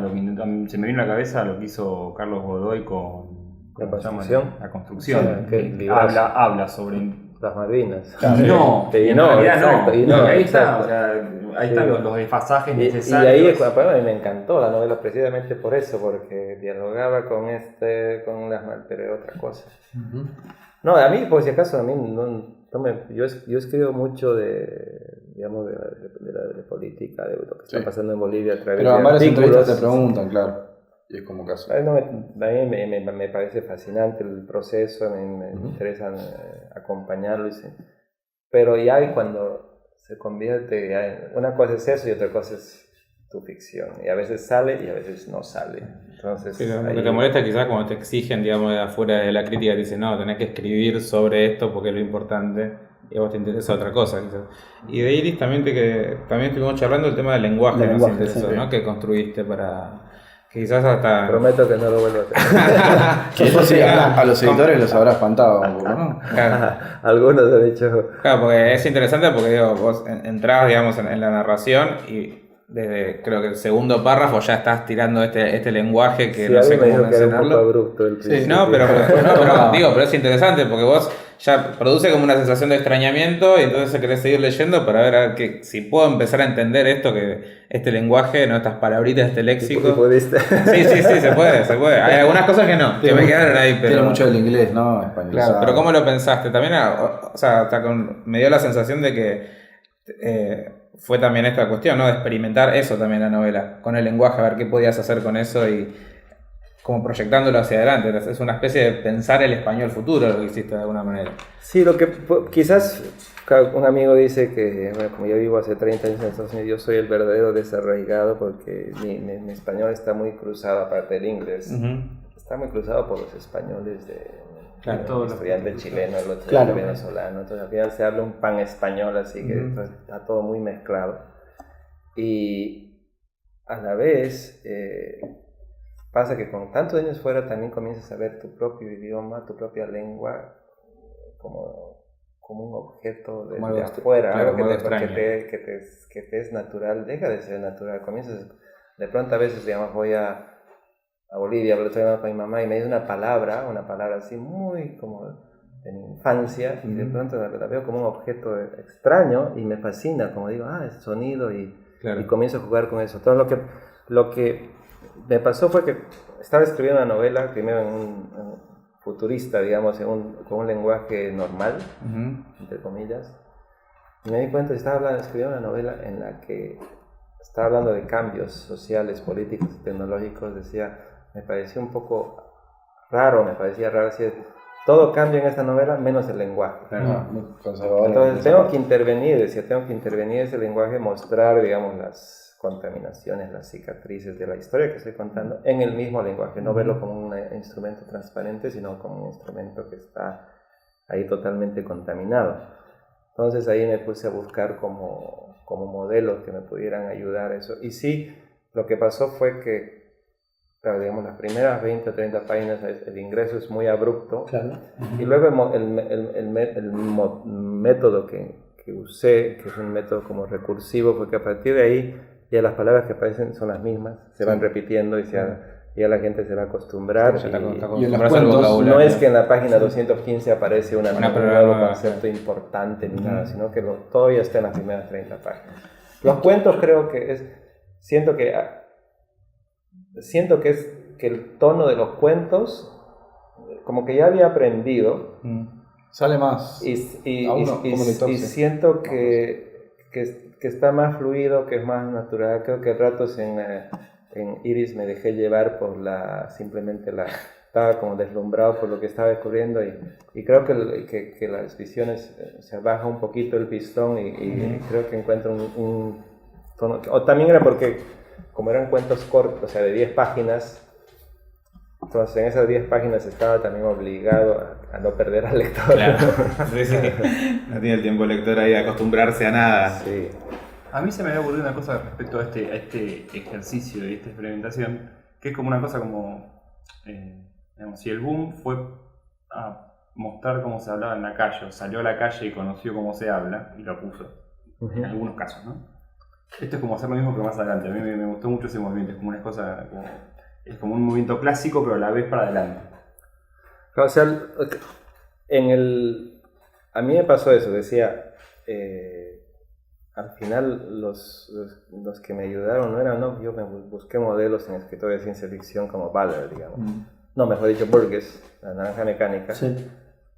S4: se me vino a la cabeza lo que hizo Carlos Godoy con
S3: la construcción.
S4: La construcción.
S3: Sí,
S4: habla sobre
S3: las Malvinas.
S4: No, en realidad no. Y ahí está, o sea, ahí están los desfasajes necesarios.
S3: Y ahí a mí me encantó la novela precisamente por eso, porque dialogaba con las Malvinas, pero otra cosa. No, a mí, por si acaso, yo escribo mucho digamos, de política, de lo que está pasando en Bolivia a través
S2: pero
S3: de
S2: varias
S3: artículos.
S2: entrevistas te preguntan, claro. Y es como caso.
S3: A mí me parece fascinante el proceso, me interesa acompañarlo. Pero ya cuando se convierte, una cosa es eso y otra cosa es tu ficción. Y a veces sale y a veces no sale. Entonces,
S5: pero lo que te molesta quizás cuando te exigen, digamos, de afuera de la crítica, te dicen, no, tenés que escribir sobre esto porque es lo importante. Y a vos te interesa otra cosa, quizás. Y de Iris también estuvimos charlando el tema del lenguaje, nos interesó, ¿no? Que construiste para... Quizás hasta...
S3: Prometo que no lo vuelvo a hacer.
S2: Eso sí, a los editores los habrá espantado un poco, ¿no?
S5: Claro.
S3: Algunos han dicho...
S5: Claro, porque es interesante porque digo, vos entrás, digamos, en la narración y desde, creo que el segundo párrafo ya estás tirando este lenguaje que no sé cómo mencionarlo.
S3: Abrupto el
S5: sí, pero es interesante porque vos ya produce como una sensación de extrañamiento y entonces querés seguir leyendo para ver si puedo empezar a entender esto, que este lenguaje, ¿no? Estas palabritas, este léxico. Sí, se puede. Hay algunas cosas que no, que me quedaron ahí, pero...
S2: Tiene mucho del inglés, ¿no? Español.
S5: Claro, pero ¿cómo lo pensaste? También, o sea, me dio la sensación de que fue también esta cuestión, ¿no? De experimentar eso también la novela, con el lenguaje, a ver qué podías hacer con eso y como proyectándolo hacia adelante. Es una especie de pensar el español futuro lo que hiciste de alguna manera.
S3: Sí, lo que quizás un amigo dice que, bueno, como yo vivo hace 30 años en Estados Unidos, yo soy el verdadero desarraigado porque mi español está muy cruzado, aparte del inglés, está muy cruzado por los españoles el estudiante chileno, el otro venezolano, entonces al final se habla un pan español, así que entonces, está todo muy mezclado. Y a la vez pasa que con tantos años fuera también comienzas a ver tu propio idioma, tu propia lengua como un objeto de afuera,
S5: claro,
S3: algo que te es natural, deja de ser natural, comienzas de pronto a veces, digamos, voy a Bolivia, hablo con mi mamá y me dice una palabra así muy como de mi infancia y de pronto la veo como un objeto extraño y me fascina, como digo, es sonido y comienzo a jugar con eso. Todo lo que me pasó fue que estaba escribiendo una novela, primero en un futurista, digamos, con un lenguaje normal, entre comillas, y me di cuenta que estaba escribiendo una novela en la que estaba hablando de cambios sociales, políticos y tecnológicos. Me parecía un poco raro, decir, todo cambia en esta novela menos el lenguaje.
S2: Muy conservador.
S3: Entonces tengo que intervenir ese lenguaje, mostrar, digamos, las contaminaciones, las cicatrices de la historia que estoy contando en el mismo lenguaje, no verlo como un instrumento transparente, sino como un instrumento que está ahí totalmente contaminado. Entonces ahí me puse a buscar como modelos que me pudieran ayudar a eso. Y sí, lo que pasó fue que, claro, digamos, las primeras 20 o 30 páginas el ingreso es muy abrupto.
S6: Claro.
S3: Y luego el método que usé, que es un método como recursivo, fue que a partir de ahí ya las palabras que aparecen son las mismas, se van repitiendo y ya la gente se va a acostumbrar.
S5: Ya está
S2: y en los
S5: acostumbrado al
S2: cuentos
S5: vocabulario.
S3: No es que en la página 215 aparece un
S5: palabra
S3: nuevo
S5: nueva.
S3: concepto importante ni nada, sino que todo ya está en las primeras 30 páginas. Los cuentos creo que siento que es que el tono de los cuentos como que ya había aprendido
S2: sale más.
S3: y
S2: a uno como lector, sí.
S3: siento que está más fluido, que es más natural. Creo que a ratos en Iris me dejé llevar por estaba como deslumbrado por lo que estaba descubriendo y creo que las visiones se baja un poquito el pistón y creo que encuentro un tono, o también era porque como eran cuentos cortos, o sea, de 10 páginas, entonces en esas 10 páginas estaba también obligado a no perder al lector.
S5: Claro. Sí. No tiene el tiempo el lector ahí de acostumbrarse a nada.
S3: Sí.
S4: A mí se me había ocurrido una cosa respecto a este ejercicio y esta experimentación, que es como una cosa como, digamos, si el boom fue a mostrar cómo se hablaba en la calle, o salió a la calle y conoció cómo se habla, y lo puso, en algunos casos, ¿no? Esto es como hacer lo mismo pero más adelante. A mí me gustó mucho ese movimiento, es como una cosa, es como un movimiento clásico pero a la vez para adelante.
S3: O sea, a mí me pasó eso, decía, al final los que me ayudaron yo me busqué modelos en escritores de ciencia ficción como Ballard, digamos. No, mejor dicho, Burgess, La Naranja Mecánica.
S6: Sí.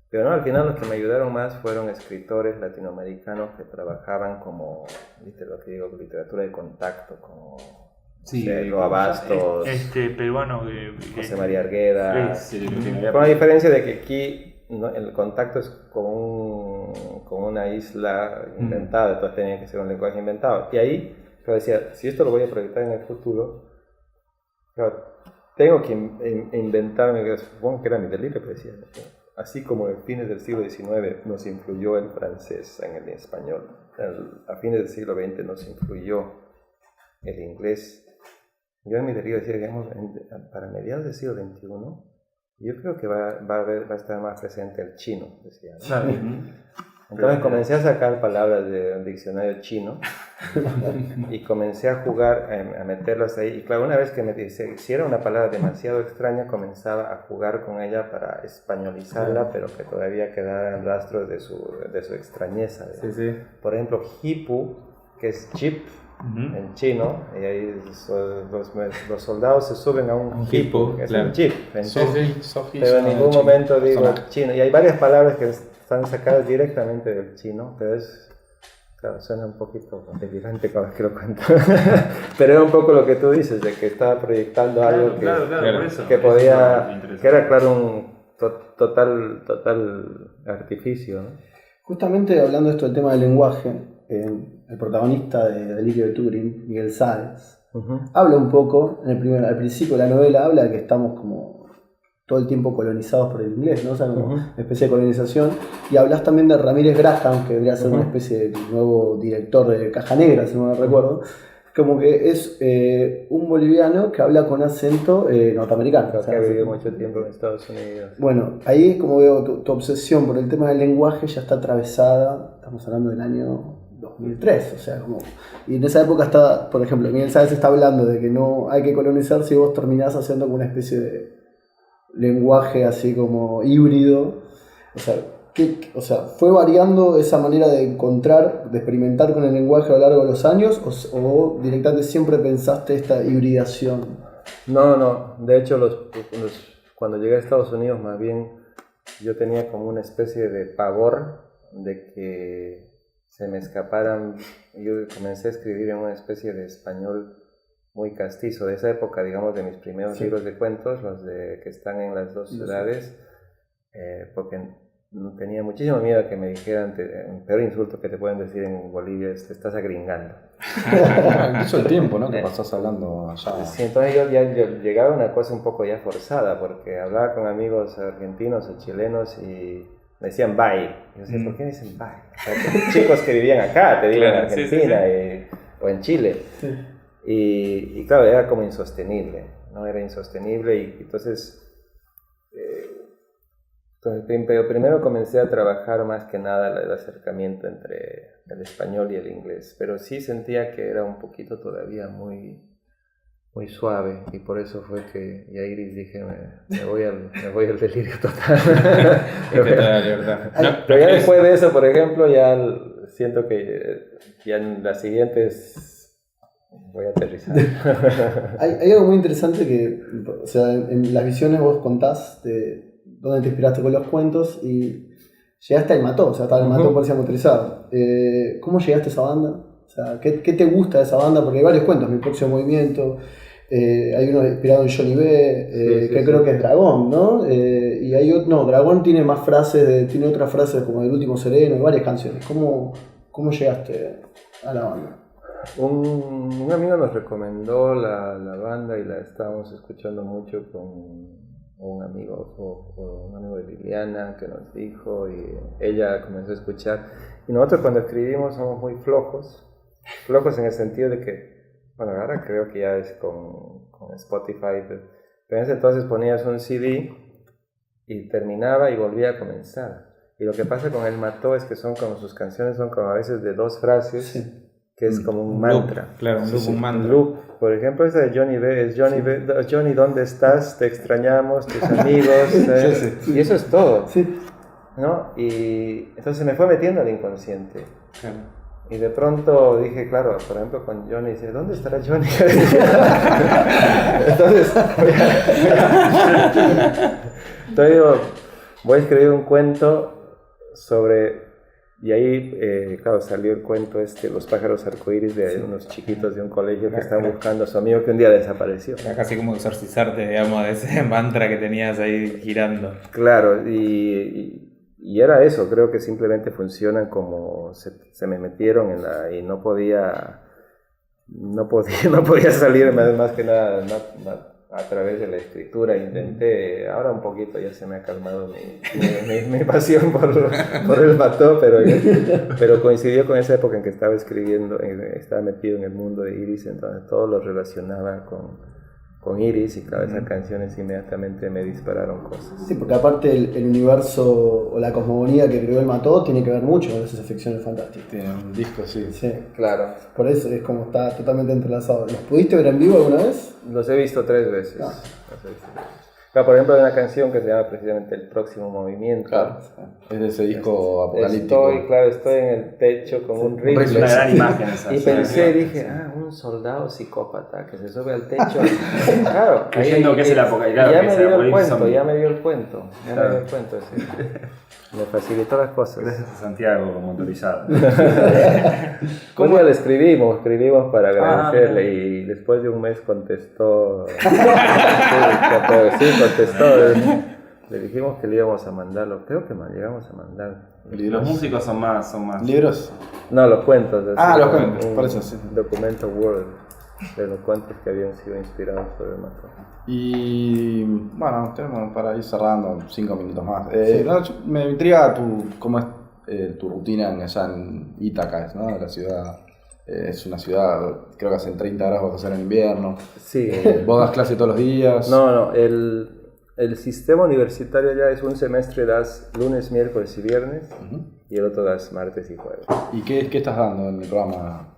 S3: Pero no, al final los que me ayudaron más fueron escritores latinoamericanos que trabajaban como, ¿viste lo que digo? Literatura de contacto, como Lo Abastos,
S4: peruano
S3: José María Argueda.
S4: que
S3: Con la diferencia de que aquí el contacto es como una isla inventada, entonces tenía que ser un lenguaje inventado. Y ahí yo decía, si esto lo voy a proyectar en el futuro, claro, tengo que inventarme, supongo que era mi delirio, pero decía, así como a fines del siglo XIX nos influyó el francés en el español, a fines del siglo XX nos influyó el inglés. Yo en mi delirio decía, digamos, para mediados del siglo XXI, yo creo que va a estar más presente el chino, decía, ¿no?
S4: Claro.
S3: Entonces comencé a sacar palabras de un diccionario chino y comencé a jugar, a meterlas ahí. Y claro, una vez que me dice, si era una palabra demasiado extraña, comenzaba a jugar con ella para españolizarla, pero que todavía quedaran rastros de su extrañeza.
S5: Sí.
S3: Por ejemplo, hipu, que es jeep en chino, y ahí los soldados se suben a un hipu, que es un jeep. Pero en ningún momento digo chino. Y hay varias palabras que están sacadas directamente del chino, pero claro, suena un poquito delirante cada vez que lo cuento. Pero era un poco lo que tú dices, de que estaba proyectando algo
S4: Claro, por eso.
S3: que era claro un total artificio, ¿no?
S6: Justamente hablando de esto del tema del lenguaje, el protagonista de Delirio de Turing, Miguel Sáenz, habla un poco, al principio de la novela, habla de que estamos como todo el tiempo colonizados por el inglés, ¿no? O sea, como una especie de colonización. Y hablas también de Ramírez Graham, que debería ser una especie de nuevo director de Caja Negra, si no me recuerdo. Como que es un boliviano que habla con acento norteamericano.
S3: Creo que ha vivido mucho tiempo en Estados Unidos.
S6: Bueno, ahí es como veo tu obsesión por el tema del lenguaje ya está atravesada, estamos hablando del año 2003, o sea, como... Y en esa época está, por ejemplo, Miguel Sáenz está hablando de que no hay que colonizar si vos terminás haciendo como una especie de lenguaje así como híbrido. O sea, ¿fue variando esa manera de encontrar, de experimentar con el lenguaje a lo largo de los años o directamente siempre pensaste esta hibridación?
S3: No, de hecho cuando llegué a Estados Unidos más bien yo tenía como una especie de pavor de que se me escaparan. Yo comencé a escribir en una especie de español muy castizo de esa época, digamos, de mis primeros libros de cuentos, los que están en las dos ciudades. porque tenía muchísimo miedo a que me dijeran, el peor insulto que te pueden decir en Bolivia es te estás agringando.
S2: Incluso el tiempo, ¿no? Que pasás hablando allá.
S3: Sí, entonces yo llegaba a una cosa un poco ya forzada, porque hablaba con amigos argentinos o chilenos y me decían bye. Y yo decía, ¿por qué me dicen bye? O sea, chicos que vivían acá, te digo, en Argentina o en Chile. Sí. Y claro, era como insostenible, ¿no? Era insostenible y entonces primero comencé a trabajar más que nada el acercamiento entre el español y el inglés, pero sí sentía que era un poquito todavía muy suave y por eso fue que a Iris dije me voy al delirio total. Pero ya después de eso, por ejemplo, ya siento que ya en las siguientes voy a aterrizar.
S6: Hay algo muy interesante que, o sea, en las visiones vos contás de dónde te inspiraste con los cuentos y llegaste al Mató, o sea, estaba el Mató Policía Motorizada. ¿Cómo llegaste a esa banda? O sea, ¿qué te gusta de esa banda? Porque hay varios cuentos, Mi Próximo Movimiento, hay uno inspirado en Johnny B, creo que es Dragón, ¿no? Y hay otro, no, Dragón tiene más frases, tiene otras frases como El Último Sereno y varias canciones. ¿Cómo llegaste a la banda?
S3: Un amigo nos recomendó la banda y la estábamos escuchando mucho con un amigo de Liliana que nos dijo y ella comenzó a escuchar. Y nosotros cuando escribimos somos muy flojos en el sentido de que, bueno, ahora creo que ya es con Spotify, pero en ese entonces ponías un CD y terminaba y volvía a comenzar. Y lo que pasa con El Mató es que sus canciones son como a veces de 2 frases, que es como un mantra.
S5: Loop, claro, un mantra.
S3: Loop. Por ejemplo, esa de Johnny B es Johnny, ¿dónde estás? Te extrañamos, tus amigos. Y eso es todo. Sí. ¿No? Y entonces me fue metiendo al inconsciente. Claro. Y de pronto dije, claro, por ejemplo, con Johnny, dice, ¿dónde estará Johnny? Entonces digo, voy a escribir un cuento sobre... Y ahí, claro, salió el cuento Los pájaros arcoíris de unos chiquitos de un colegio que estaban buscando a su amigo que un día desapareció.
S5: Era casi como exorcizarte, digamos, de ese mantra que tenías ahí girando.
S3: Claro, y era eso, creo que simplemente funcionan como se me metieron y no podía salir más que nada a través de la escritura. Intenté, ahora un poquito ya se me ha calmado mi pasión por el Mató, pero coincidió con esa época en que estaba escribiendo, estaba metido en el mundo de Iris, entonces todo lo relacionaba con Iris y claro, esas canciones inmediatamente me dispararon cosas.
S6: Sí, porque aparte el universo o la cosmogonía que creó el Mató tiene que ver mucho con esas ficciones fantásticas.
S2: Tiene un disco, sí.
S3: Claro.
S6: Por eso es como está totalmente entrelazado. ¿Los pudiste ver en vivo alguna vez?
S3: Los he visto 3 veces. Claro, por ejemplo, hay una canción que se llama precisamente El Próximo Movimiento.
S2: Claro, es de ese disco apocalíptico.
S3: Estoy en el techo con un rifle.
S4: Una gran imagen esa.
S3: Y pensé, dije, un soldado psicópata que se sube al techo. Claro,
S4: creyendo que es el apocalipsis.
S3: Ya me dio el cuento. Me facilitó las cosas.
S4: Gracias a Santiago Motorizado.
S3: ¿Cómo le escribimos para agradecerle y después de un mes contestó. Contestó. Le dijimos que le íbamos a mandarlo. Creo que llegamos a mandar.
S4: Los músicos son más.
S2: ¿Libros?
S3: No, los cuentos.
S2: Los cuentos, por eso sí.
S3: Documento Word de los cuentos que habían sido inspirados por el Mató.
S2: Y bueno, tenemos para ir cerrando 5 minutos más. Me intriga cómo es tu rutina allá en Ítaca, ¿no? La ciudad. Es una ciudad, creo que hacen 30 grados bajo cero en invierno.
S3: Sí.
S2: ¿Vos das clase todos los días?
S3: No, el sistema universitario ya es un semestre, das lunes, miércoles y viernes, y el otro das martes y jueves.
S2: ¿Y qué estás dando en el programa?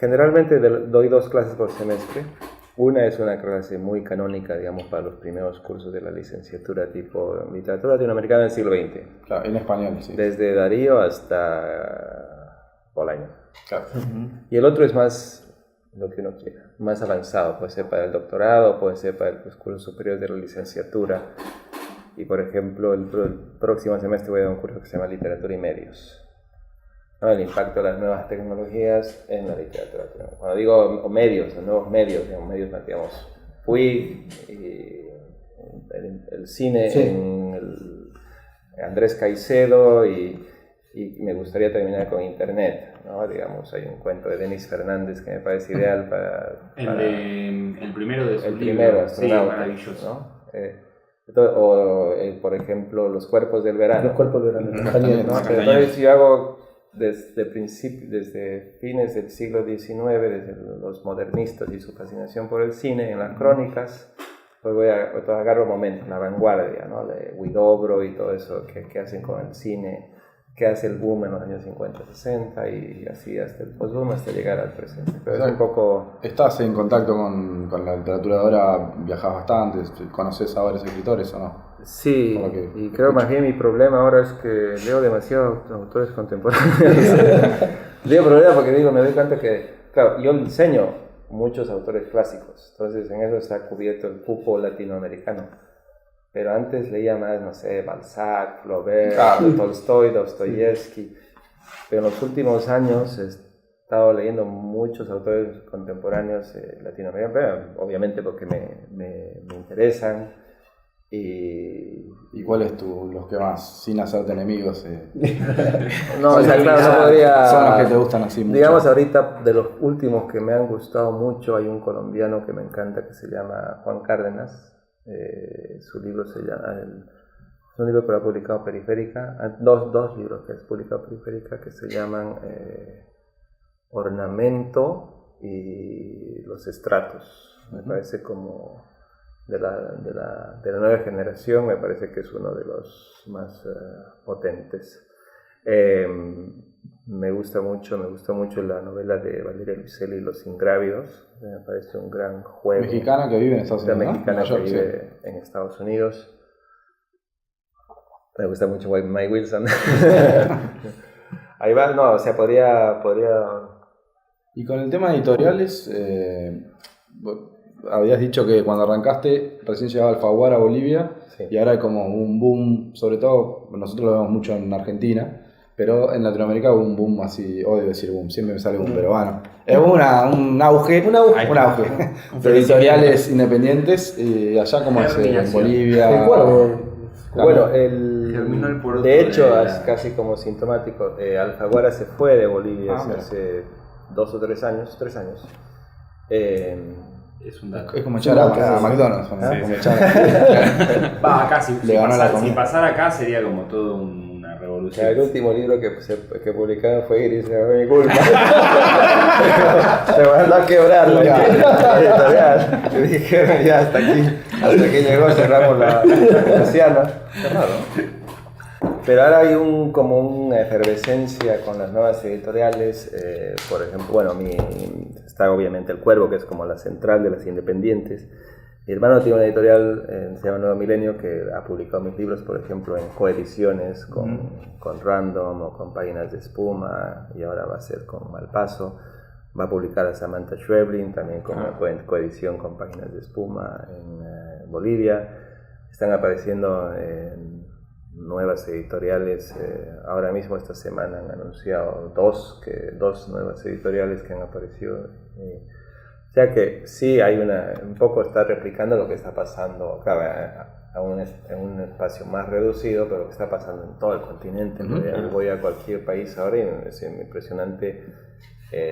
S3: Generalmente doy 2 clases por semestre. Una es una clase muy canónica, digamos, para los primeros cursos de la licenciatura, tipo literatura latinoamericana del siglo XX.
S2: Claro, en español, sí.
S3: Desde Darío hasta Bolaño.
S2: Claro.
S3: Y el otro es más lo que uno quiera, más avanzado, puede ser para el doctorado, puede ser para el curso superior de la licenciatura. Y por ejemplo, el próximo semestre voy a dar un curso que se llama Literatura y Medios. ¿No? El impacto de las nuevas tecnologías en la literatura. Cuando digo medios, los nuevos medios, digamos, fui el cine
S6: Sí.
S3: en Andrés Caicedo y me gustaría terminar con Internet, ¿no? Digamos, hay un cuento de Denis Fernández que me parece ideal para
S4: El primero de sus
S3: el
S4: libros.
S3: primero,
S4: Sí,
S3: astronauta,
S4: maravilloso.
S3: ¿no? Por ejemplo, Los cuerpos del verano.
S6: Los cuerpos de verano.
S2: Castañeda.
S3: ¿no?
S5: Castañeda.
S3: Entonces yo hago desde fines del siglo XIX, desde los modernistas y su fascinación por el cine, en las crónicas, pues agarro momentos, la vanguardia, ¿no? De Huidobro y todo eso que hacen con el cine, que hace el boom en los años 50, 60 y así hasta el post-boom, hasta llegar al presente. Pero es un poco...
S2: ¿Estás en contacto con la literatura de ahora? ¿Viajas bastante? ¿Conoces a varios escritores o no?
S3: Sí,
S2: Por lo que
S3: y creo más bien mi problema ahora es que leo demasiados autores contemporáneos. Digo problema porque me doy cuenta que, claro, yo enseño muchos autores clásicos, entonces en eso está cubierto el cupo latinoamericano. Pero antes leía más, no sé, Balzac, Flaubert, Tolstoy, Dostoyevsky. Pero en los últimos años he estado leyendo muchos autores contemporáneos latinoamericanos, pero obviamente porque me interesan.
S2: ¿Y cuál es los que más, sin hacerte enemigos?
S3: No, o sea, claro, no podría...
S2: Son los que te gustan así mucho.
S3: Digamos, ahorita, de los últimos que me han gustado mucho, hay un colombiano que me encanta que se llama Juan Cárdenas. Su libro se llama... Es un libro que lo ha publicado Periférica. Dos libros que ha publicado Periférica que se llaman Ornamento y Los Estratos. Me parece como... De la nueva generación, me parece que es uno de los más potentes. Me gusta mucho la novela de Valeria Luiselli, Los Ingrávidos. Me parece un gran juego.
S2: Mexicana que vive en Estados Unidos.
S3: Una mexicana
S2: ¿no?
S3: que vive en Estados Unidos. Me gusta mucho Mike Wilson. Ahí va, no, o sea, podría...
S2: Y con el tema de editoriales, habías dicho que cuando arrancaste recién llegaba Alfaguara a Bolivia,
S3: Sí.
S2: y ahora hay como un boom, sobre todo nosotros lo vemos mucho en Argentina, pero en Latinoamérica hubo un boom así, odio decir boom, siempre me sale boom, pero bueno, es un auge, de editoriales independientes, y allá como es en Bolivia.
S6: El Cuervo.
S3: Bueno,
S4: Germinó el poroto
S3: de hecho,
S4: de
S3: es casi como sintomático. Alfaguara se fue de Bolivia hace 2 o 3 años.
S4: Es un dato.
S2: Es como echar a McDonald's, ¿no?
S4: Sí,
S2: Como
S4: sí.
S2: echar
S4: Va, acá, si
S2: comida.
S4: pasara acá sería como todo una revolución.
S3: El último libro que publicaron fue Iris, no fue mi culpa. Se mandó a quebrar la editorial. Y dijeron, ya hasta aquí llegó, cerramos la persiana. Cerrado. Pero ahora hay como una efervescencia con las nuevas editoriales. Por ejemplo, bueno, está obviamente El Cuervo, que es como la central de las independientes. Mi hermano tiene una editorial, se llama Nuevo Milenio, que ha publicado mis libros, por ejemplo, en coediciones con Random o con Páginas de Espuma, y ahora va a ser con Malpaso. Va a publicar a Samantha Schweblin, también con una coedición con Páginas de Espuma en Bolivia. Están apareciendo nuevas editoriales. Ahora mismo esta semana han anunciado dos nuevas editoriales que han aparecido. O sea que sí hay un poco está replicando lo que está pasando, claro, en un espacio más reducido, pero lo que está pasando en todo el continente. Voy a cualquier país ahora y es impresionante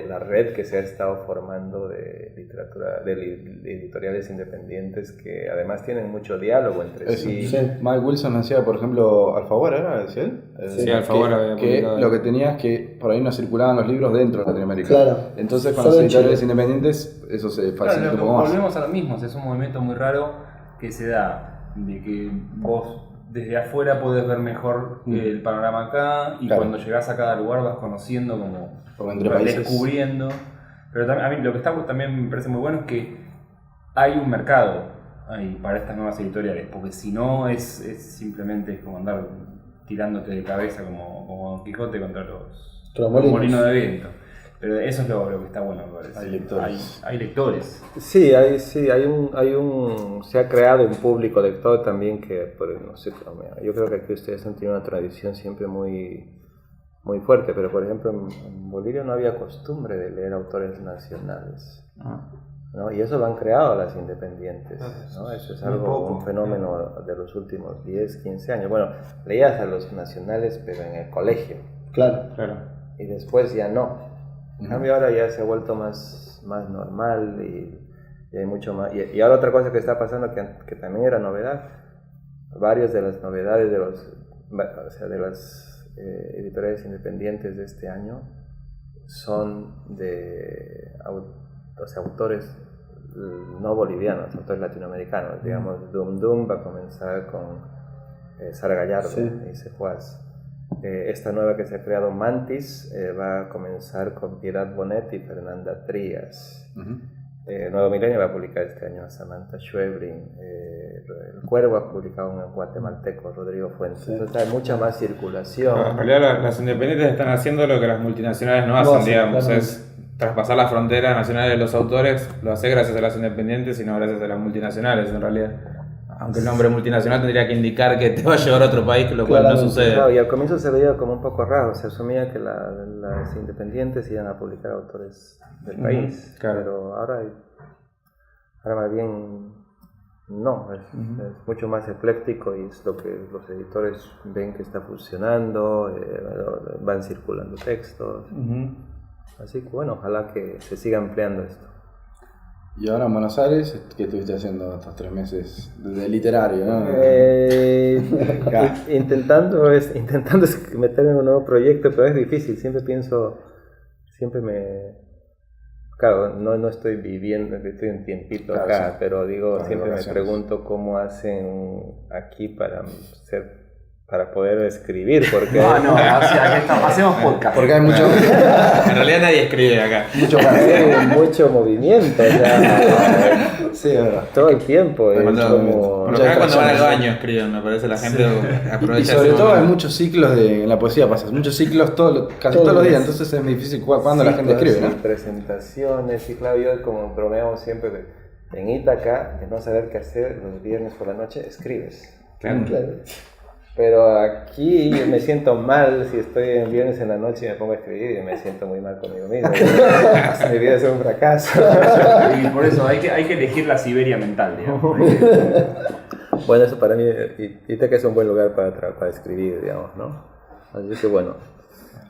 S3: la red que se ha estado formando de literatura, de editoriales independientes que además tienen mucho diálogo entre sí.
S2: Mike Wilson decía, por ejemplo, Alfaguara, ¿era? ¿Decía él?
S5: Sí, Alfaguara había
S2: que
S5: publicado.
S2: lo que tenía es que por ahí no circulaban los libros dentro de Latinoamérica.
S6: Claro.
S2: Entonces, con
S6: Solo
S2: las
S6: en
S2: editoriales
S6: Chile.
S2: independientes, eso se
S4: Claro,
S2: facilita un poco más.
S4: volvemos a lo mismo, es un movimiento muy raro que se da de que vos desde afuera podés ver mejor el panorama acá y
S2: Claro.
S4: cuando llegás a cada lugar vas conociendo como
S2: Entre
S4: vas
S2: países.
S4: descubriendo. Pero también, a mí lo que también me parece muy bueno es que hay un mercado ahí para estas nuevas editoriales, porque si no es simplemente como andar tirándote de cabeza como Don Quijote contra los molinos de viento. Pero eso es lo que está bueno, me parece.
S2: Hay lectores.
S4: Hay lectores.
S3: Sí, se ha creado un público lector también que, no sé, yo creo que aquí ustedes han tenido una tradición siempre muy fuerte, pero por ejemplo en Bolivia no había costumbre de leer autores nacionales. ¿no? Y eso lo han creado las independientes, ¿no? Eso es algo, un fenómeno de los últimos 10, 15 años. Bueno, leías a los nacionales, pero en el colegio.
S6: Claro.
S3: Y después ya no. En cambio ahora ya se ha vuelto más normal y hay mucho más. Y ahora otra cosa que está pasando que también era novedad, varias de las novedades de las editoriales independientes de este año son de autores no bolivianos, autores latinoamericanos. Digamos, Dum Dum va a comenzar con Sara Gallardo y Sejuaz. Esta nueva que se ha creado, Mantis, va a comenzar con Piedad Bonet y Fernanda Trías. Nuevo Milenio va a publicar este año a Samantha Schweblin. El Cuervo ha publicado un guatemalteco, Rodrigo Fuentes. Entonces hay mucha más circulación.
S5: En realidad las independientes están haciendo lo que las multinacionales no hacen, digamos, claro. Es traspasar la frontera nacional de los autores, lo hace gracias a las independientes y no gracias a las multinacionales, en realidad. Aunque el nombre multinacional tendría que indicar que te va a llevar a otro país, lo cual no sucede.
S3: Claro, y al comienzo se veía como un poco raro, se asumía que las independientes iban a publicar autores del país, claro. Pero ahora más bien no, es mucho más ecléctico y es lo que los editores ven que está funcionando, van circulando textos, así que bueno, ojalá que se siga empleando esto.
S2: Y ahora en Buenos Aires, ¿qué estuviste haciendo estos 3 meses de literario, no?
S3: Intentando meterme en un nuevo proyecto, pero es difícil. Claro, no estoy viviendo, estoy un tiempito acá, pero digo, siempre me pregunto cómo hacen aquí para poder escribir, porque...
S4: No, o sea, que hacemos podcast.
S2: Porque hay mucho...
S5: En realidad nadie escribe acá.
S3: Mucho movimiento,
S2: sí, es verdad.
S3: todo el tiempo.
S5: Por lo general cuando van al baño escriben, me parece, la gente aprovecha.
S2: Y sobre todo hay muchos ciclos en la poesía, pasa muchos ciclos casi todos los días, entonces es difícil cuando la gente escribe, ¿no?
S3: Presentaciones, y claro, yo como bromeamos siempre en Ítaca, de no saber qué hacer los viernes por la noche, escribes.
S5: Claro.
S3: Pero aquí me siento mal si estoy en viernes en la noche y me pongo a escribir y me siento muy mal conmigo mismo. Mi vida es un fracaso.
S4: Y por eso hay que elegir la Siberia mental, digamos.
S3: Bueno, eso para mí, Ítaca es un buen lugar para escribir, digamos, ¿no? Así que bueno,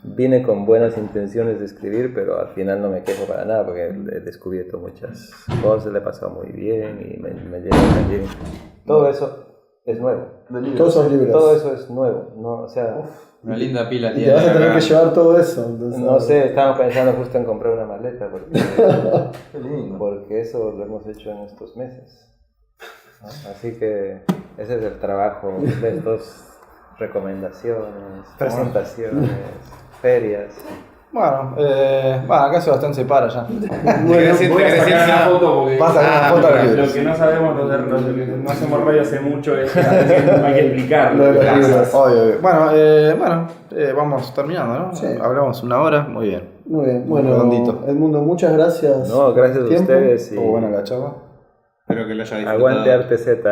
S3: vine con buenas intenciones de escribir, pero al final no me quejo para nada porque he descubierto muchas cosas, le he pasado muy bien y me llevo también. Todo eso es nuevo.
S6: Todos esos libros.
S3: Todo eso es nuevo, ¿no? O sea,
S5: una linda pila.
S6: Y te vas a tener que llevar todo eso. Entonces,
S3: no sé, estábamos pensando justo en comprar una maleta porque eso lo hemos hecho en estos meses, ¿no? Así que ese es el trabajo de estas recomendaciones, presentaciones, ferias.
S2: Bueno, acá Sebastián se para ya.
S4: Voy a sacar una foto porque
S2: vas a sacar una foto de los libros.
S4: Lo que no sabemos, los que no hacemos radio hace mucho es que hay que explicarlo.
S2: Obvio. Bueno, vamos terminando, ¿no? Sí. Hablamos 1 hora, muy bien.
S6: Muy bien, bueno, redondito. Edmundo, muchas gracias.
S3: No, gracias a ustedes.
S2: Estuvo buena la charla.
S5: Espero que lo haya disfrutado.
S3: Aguante Arte Z.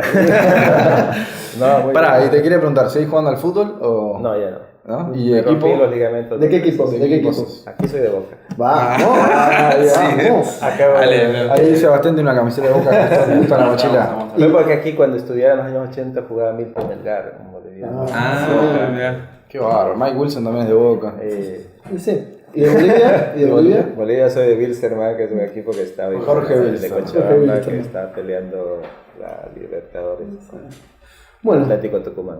S2: Pará, y te quería preguntar, ¿seguís jugando al fútbol o...?
S3: No, ya no.
S2: ¿No? ¿Y equipo?
S3: Los ligamentos.
S6: ¿De qué equipos? ¿De qué equipos?
S3: Aquí soy de Boca.
S6: Vamos.
S2: Ahí Sebastián tiene una camiseta de Boca justo en la mochila.
S3: No, porque aquí cuando estudiaba en los años 80 jugaba Milton Melgar, un boliviano.
S2: Qué bárbaro. Mike Wilson también es de Boca.
S6: Sí. ¿Y de Bolivia? ¿Y de Bolivia?
S3: Bolivia soy de Wilstermann, que es un equipo que está hoy de Cochabamba, que está peleando la Libertadores.
S6: Bueno.
S3: Atlético Tucumán.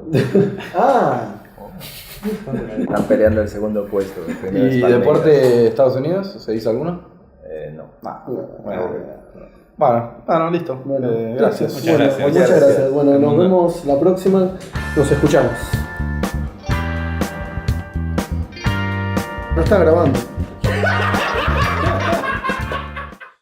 S3: Están peleando el segundo puesto.
S2: ¿Y deporte de Estados Unidos? ¿Se dice alguno?
S3: No.
S2: Bueno, listo.
S6: Bueno,
S2: gracias.
S5: Muchas gracias.
S6: Muchas gracias. Bueno, nos vemos la próxima. Nos escuchamos. No está grabando.